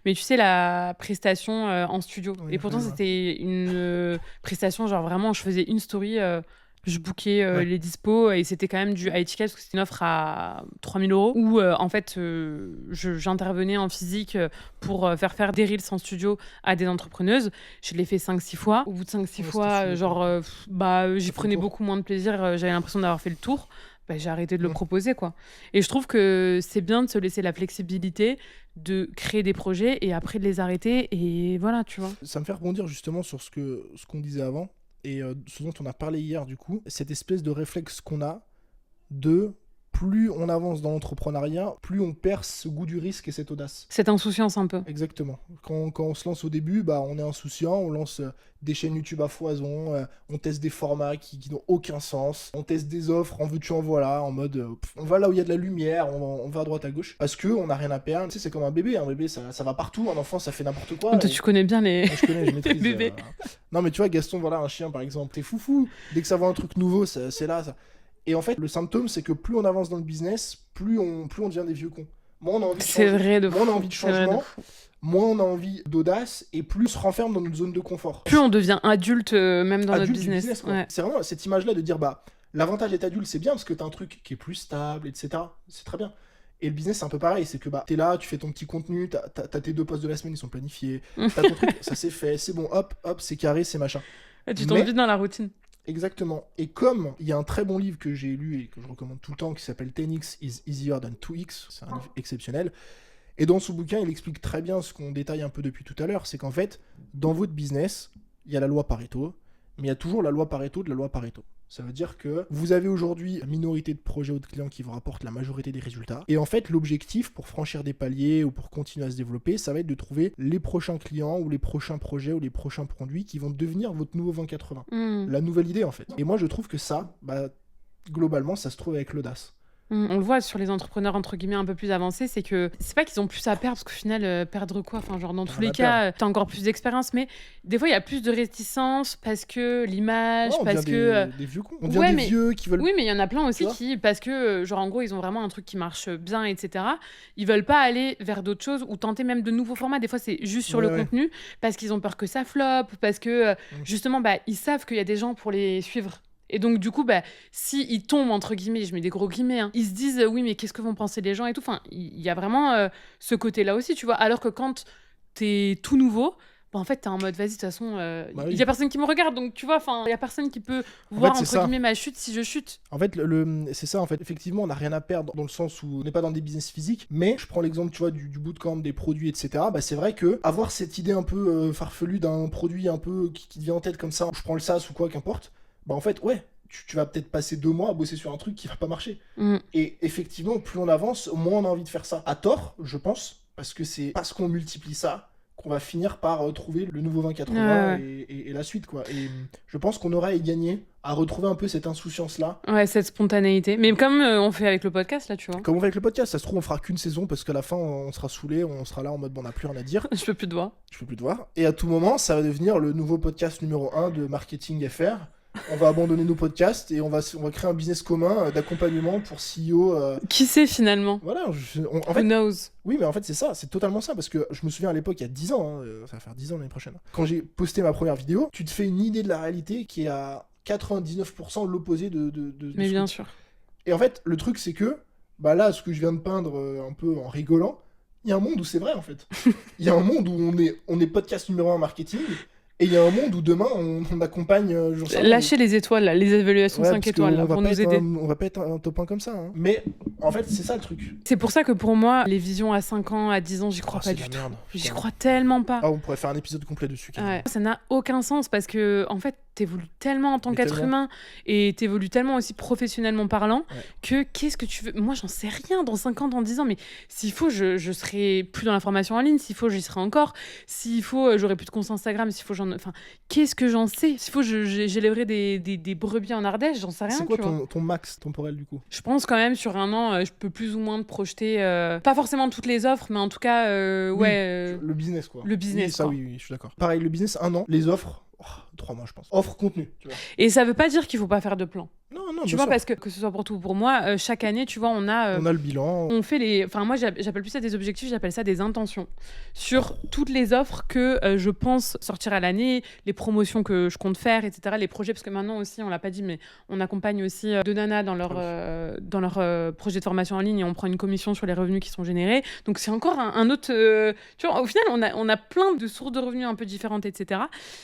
Mais tu sais, la prestation en studio. Oui, et pourtant, c'était une prestation, genre vraiment, je faisais une story... Je bookais les dispos et c'était quand même du high ticket parce que c'était une offre à 3 000 € où en fait j'intervenais en physique pour faire des reels en studio à des entrepreneuses. Je l'ai fait 5-6 fois. Au bout de 5-6 fois, j'y prenais beaucoup moins de plaisir. J'avais l'impression d'avoir fait le tour. J'ai arrêté de le proposer, quoi. Et je trouve que c'est bien de se laisser la flexibilité de créer des projets et après de les arrêter et voilà, tu vois. Ça me fait rebondir justement sur ce qu'on disait avant et ce dont on a parlé hier du coup, cette espèce de réflexe qu'on a de plus on avance dans l'entrepreneuriat, plus on perd ce goût du risque et cette audace. Cette insouciance un peu. Exactement. Quand on se lance au début, on est insouciant, on lance des chaînes YouTube à foison, on teste des formats qui n'ont aucun sens, on teste des offres en veux-tu en voilà, en mode on va là où il y a de la lumière, on va à droite à gauche, parce qu'on n'a rien à perdre. Tu sais, c'est comme un bébé ça va partout, un enfant ça fait n'importe quoi. Toi, tu connais bien les... Moi, je maîtrise. bébés. Non mais tu vois, Gaston, voilà, un chien par exemple, t'es foufou, dès que ça voit un truc nouveau, c'est là, ça. Et en fait, le symptôme, c'est que plus on avance dans le business, plus on devient des vieux cons. Moins on a envie de C'est vrai de moins on a envie de fou, c'est vrai de changement, fou. moins on a envie d'audace, et plus on se renferme dans notre zone de confort. Plus on devient adulte, même dans Adulte notre du business. quoi. Ouais. C'est vraiment cette image-là de dire, l'avantage d'être adulte, c'est bien parce que t'as un truc qui est plus stable, etc. C'est très bien. Et le business, c'est un peu pareil, c'est que t'es là, tu fais ton petit contenu, t'as tes 2 posts de la semaine, ils sont planifiés, t'as ton truc, ça c'est fait, c'est bon, hop, c'est carré, c'est machin. Tu tombes vite dans la routine. Exactement. Et comme il y a un très bon livre que j'ai lu et que je recommande tout le temps qui s'appelle 10x is easier than 2x, c'est un livre exceptionnel. Et dans ce bouquin, il explique très bien ce qu'on détaille un peu depuis tout à l'heure, c'est qu'en fait, dans votre business, il y a la loi Pareto, mais il y a toujours la loi Pareto de la loi Pareto. Ça veut dire que vous avez aujourd'hui une minorité de projets ou de clients qui vous rapportent la majorité des résultats. Et en fait, l'objectif pour franchir des paliers ou pour continuer à se développer, ça va être de trouver les prochains clients ou les prochains projets ou les prochains produits qui vont devenir votre nouveau 20-80. La nouvelle idée, en fait. Et moi, je trouve que ça, globalement, ça se trouve avec l'audace. On le voit sur les entrepreneurs entre guillemets un peu plus avancés, c'est que c'est pas qu'ils ont plus à perdre parce qu'au final perdre quoi, enfin genre dans tous les cas t'as encore plus d'expérience, mais des fois il y a plus de réticence parce que l'image, parce que des vieux cons, on devient des vieux qui veulent. Oui, mais il y en a plein aussi qui parce que genre en gros ils ont vraiment un truc qui marche bien, etc. Ils veulent pas aller vers d'autres choses ou tenter même de nouveaux formats. Des fois c'est juste sur le contenu parce qu'ils ont peur que ça floppe, parce que justement ils savent qu'il y a des gens pour les suivre. Et donc, du coup, si ils tombent, entre guillemets, je mets des gros guillemets, ils se disent, oui, mais qu'est-ce que vont penser les gens et tout. Enfin, il y a vraiment ce côté-là aussi, tu vois. Alors que quand t'es tout nouveau, en fait, t'es en mode, vas-y, de toute façon, il y a personne qui me regarde. Donc, tu vois, enfin, il y a personne qui peut voir, entre guillemets, ma chute si je chute. En fait, c'est ça, en fait. Effectivement, on n'a rien à perdre dans le sens où on n'est pas dans des business physiques. Mais je prends l'exemple, tu vois, du bootcamp, des produits, etc. C'est vrai que avoir cette idée un peu farfelue d'un produit un peu qui te vient en tête comme ça, je prends le SaaS ou quoi, qu'importe. En fait, ouais, tu vas peut-être passer 2 mois à bosser sur un truc qui va pas marcher. Et effectivement, plus on avance, moins on a envie de faire ça. À tort, je pense, parce que c'est parce qu'on multiplie ça qu'on va finir par trouver le nouveau 20-80 et la suite, quoi. Et je pense qu'on aura à y gagner, à retrouver un peu cette insouciance-là. Ouais, cette spontanéité. Mais comme on fait avec le podcast, là, tu vois. Comme on fait avec le podcast, ça se trouve, on fera qu'une saison, parce qu'à la fin, on sera saoulé, on sera là en mode, on n'a plus rien à dire. Je peux plus te voir. Et à tout moment, ça va devenir le nouveau podcast numéro 1 de Marketing FR. On va abandonner nos podcasts et on va créer un business commun d'accompagnement pour CEO. Qui sait finalement? Voilà. Who knows? Oui, mais en fait, c'est ça, c'est totalement ça. Parce que je me souviens à l'époque, il y a 10 ans, ça va faire 10 ans l'année prochaine. Quand j'ai posté ma première vidéo, tu te fais une idée de la réalité qui est à 99% l'opposé de mais bien sûr. Et en fait, le truc, c'est que, là, ce que je viens de peindre un peu en rigolant, il y a un monde où c'est vrai, en fait. Il y a un monde où on est podcast numéro 1 marketing. Et il y a un monde où demain, on accompagne... Lâchez les étoiles, là, les évaluations 5 étoiles, là, pour nous aider. On va pas être un top 1 comme ça. Hein. Mais en fait, c'est ça le truc. C'est pour ça que pour moi, les visions à 5 ans, à 10 ans, j'y crois pas du tout. J'y crois tellement pas. On pourrait faire un épisode complet dessus. Ouais. Ça n'a aucun sens parce que, en fait, t'évolues tellement en tant qu'être humain et t'évolues tellement aussi professionnellement parlant que qu'est-ce que tu veux... Moi, j'en sais rien dans 5 ans, dans 10 ans, mais s'il faut, je serai plus dans la formation en ligne. S'il faut, j'y serai encore. S'il faut, j'aurai plus de compte Instagram. S'il faut, Enfin, qu'est-ce que j'en sais? S'il faut, j'élèverai des brebis en Ardèche, j'en sais rien. C'est quoi ton max temporel du coup? Je pense quand même sur 1 an, je peux plus ou moins projeter, pas forcément toutes les offres, mais en tout cas, le business quoi. Le business. Oui, ça, oui, je suis d'accord. Pareil, le business, 1 an, les offres. 3 mois, je pense. Offre contenu, tu vois. Et ça veut pas dire qu'il faut pas faire de plan. Non, Tu vois, parce que ce soit pour tout ou pour moi, chaque année, tu vois, on a le bilan. on fait les... Enfin, moi, j'appelle plus ça des objectifs, j'appelle ça des intentions. Sur toutes les offres que je pense sortir à l'année, les promotions que je compte faire, etc. Les projets, parce que maintenant aussi, on l'a pas dit, mais on accompagne aussi deux nanas dans leur projet de formation en ligne et on prend une commission sur les revenus qui sont générés. Donc, c'est encore un autre... Tu vois, au final, on a plein de sources de revenus un peu différentes, etc.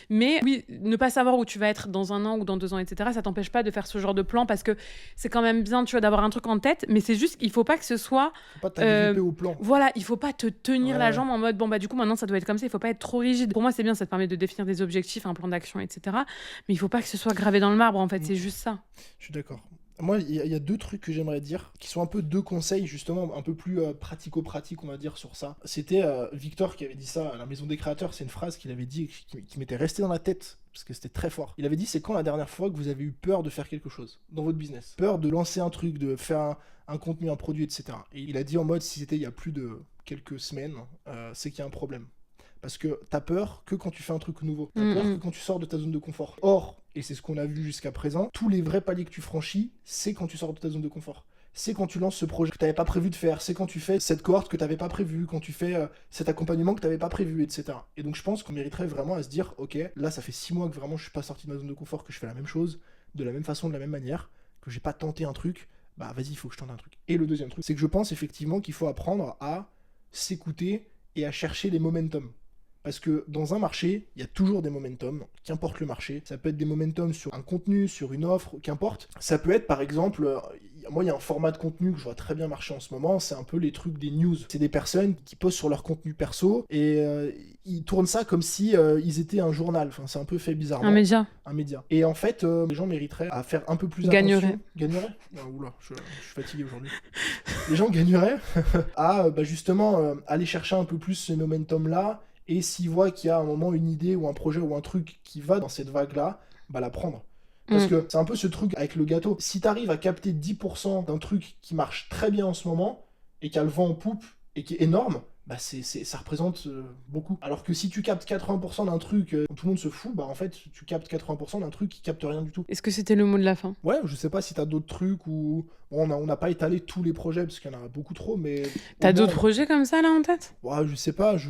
Mais oui, ne pas savoir où tu vas être dans 1 an ou dans 2 ans, etc., ça t'empêche pas de faire ce genre de plan parce que c'est quand même bien, tu vois, d'avoir un truc en tête, mais c'est juste, il faut pas que ce soit... Faut pas t'agripper au plan. Voilà, il faut pas te tenir la jambe en mode, bon, bah, du coup, maintenant, ça doit être comme ça, il faut pas être trop rigide. Pour moi, c'est bien, ça te permet de définir des objectifs, un plan d'action, etc. Mais il faut pas que ce soit gravé dans le marbre, en fait, c'est juste ça. Je suis d'accord. Moi, il y a 2 trucs que j'aimerais dire, qui sont un peu 2 conseils, justement, un peu plus pratico-pratiques, on va dire, sur ça. C'était Victor qui avait dit ça à la Maison des Créateurs, c'est une phrase qu'il avait dit et qui m'était restée dans la tête, parce que c'était très fort. Il avait dit, c'est quand la dernière fois que vous avez eu peur de faire quelque chose dans votre business? Peur de lancer un truc, de faire un contenu, un produit, etc. Et il a dit en mode, si c'était il y a plus de quelques semaines, c'est qu'il y a un problème. Parce que t'as peur que quand tu fais un truc nouveau. T'as peur que quand tu sors de ta zone de confort. Or, et c'est ce qu'on a vu jusqu'à présent, tous les vrais paliers que tu franchis, c'est quand tu sors de ta zone de confort. C'est quand tu lances ce projet que t'avais pas prévu de faire. C'est quand tu fais cette cohorte que t'avais pas prévu. Quand tu fais cet accompagnement que t'avais pas prévu, etc. Et donc je pense qu'on mériterait vraiment à se dire, ok, là ça fait 6 mois que vraiment je suis pas sorti de ma zone de confort, que je fais la même chose, de la même façon, de la même manière, que j'ai pas tenté un truc, bah vas-y, il faut que je tente un truc. Et le deuxième truc, c'est que je pense effectivement qu'il faut apprendre à s'écouter et à chercher les momentum. Parce que dans un marché, il y a toujours des momentum, qu'importe le marché. Ça peut être des momentum sur un contenu, sur une offre, qu'importe. Ça peut être par exemple, moi il y a un format de contenu que je vois très bien marcher en ce moment, c'est un peu les trucs des news. C'est des personnes qui postent sur leur contenu perso et ils tournent ça comme si ils étaient un journal. Enfin, c'est un peu fait bizarrement. Un média. Un média. Et en fait, les gens mériteraient à faire un peu plus Gagneraient. Gagneraient oula, je suis fatigué aujourd'hui. Les gens gagneraient à justement aller chercher un peu plus ce momentum-là. Et s'ils voient qu'il y a un moment une idée ou un projet ou un truc qui va dans cette vague-là, bah la prendre. Parce que c'est un peu ce truc avec le gâteau. Si t'arrives à capter 10% d'un truc qui marche très bien en ce moment, et qui a le vent en poupe, et qui est énorme, bah ça représente beaucoup. Alors que si tu captes 80% d'un truc dont tout le monde se fout, bah en fait tu captes 80% d'un truc qui capte rien du tout. Est-ce que c'était le mot de la fin? Ouais, je sais pas si t'as d'autres trucs ou... Bon, on n'a pas étalé tous les projets parce qu'il y en a beaucoup trop, mais... T'as d'autres projets comme ça là en tête? Ouais, je sais pas, Je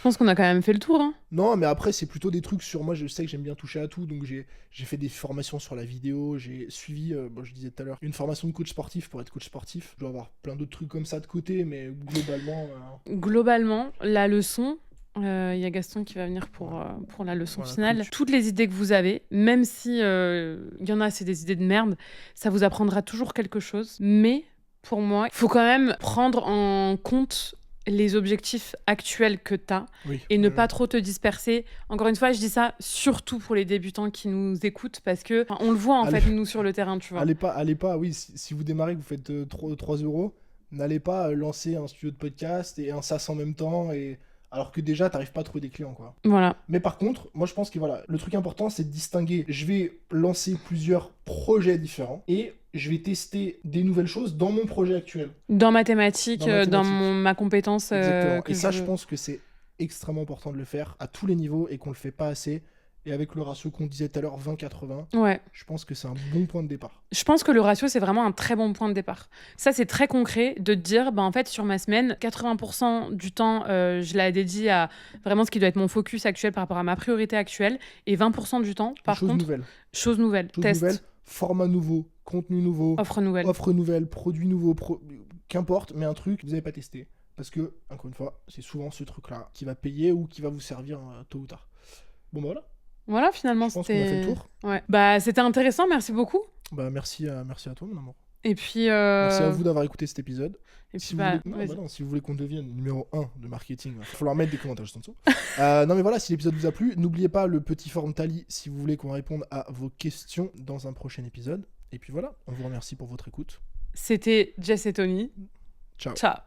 pense qu'on a quand même fait le tour, hein. Non, mais après, c'est plutôt des trucs sur... Moi, je sais que j'aime bien toucher à tout, donc j'ai fait des formations sur la vidéo, j'ai suivi, je disais tout à l'heure, une formation de coach sportif pour être coach sportif. Je dois avoir plein d'autres trucs comme ça de côté, mais globalement... Globalement, la leçon... Il y a Gaston qui va venir pour la leçon finale. Cool. Toutes les idées que vous avez, même si y en a, c'est des idées de merde, ça vous apprendra toujours quelque chose. Mais pour moi, il faut quand même prendre en compte les objectifs actuels que tu as et ne pas trop te disperser. Encore une fois, je dis ça surtout pour les débutants qui nous écoutent parce que on le voit en fait, nous, sur le terrain, tu vois. Allez pas, oui, si vous démarrez, que vous faites 3 euros, n'allez pas lancer un studio de podcast et un SaaS en même temps et... Alors que déjà, t'arrives pas à trouver des clients, quoi. Voilà. Mais par contre, moi, je pense que voilà, le truc important, c'est de distinguer. Je vais lancer plusieurs projets différents et je vais tester des nouvelles choses dans mon projet actuel. Dans ma thématique, dans ma compétence. Exactement. Et ça, je pense que c'est extrêmement important de le faire à tous les niveaux et qu'on le fait pas assez. Et avec le ratio qu'on disait tout à l'heure, 20-80, ouais. Je pense que c'est un bon point de départ. Je pense que le ratio, c'est vraiment un très bon point de départ. Ça, c'est très concret de te dire, en fait, sur ma semaine, 80% du temps, je la dédie à vraiment ce qui doit être mon focus actuel par rapport à ma priorité actuelle. Et 20% du temps, par contre... Choses nouvelles. Test. Format nouveau, contenu nouveau. Offre nouvelle, produit nouveau, qu'importe, mais un truc que vous n'avez pas testé. Parce que, encore une fois, c'est souvent ce truc-là qui va payer ou qui va vous servir tôt ou tard. Bon, bah voilà. Voilà, finalement, je pense qu'on a fait le tour. Ouais. C'était intéressant, merci beaucoup. Merci à toi, mon amour. Et puis... Merci à vous d'avoir écouté cet épisode. Et puis si vous voulez qu'on devienne numéro 1 de marketing, il va falloir mettre des commentaires juste en dessous. Non mais voilà, si l'épisode vous a plu, n'oubliez pas le petit form Tally si vous voulez qu'on réponde à vos questions dans un prochain épisode. Et puis voilà, on vous remercie pour votre écoute. C'était Jess et Tony. Ciao. Ciao.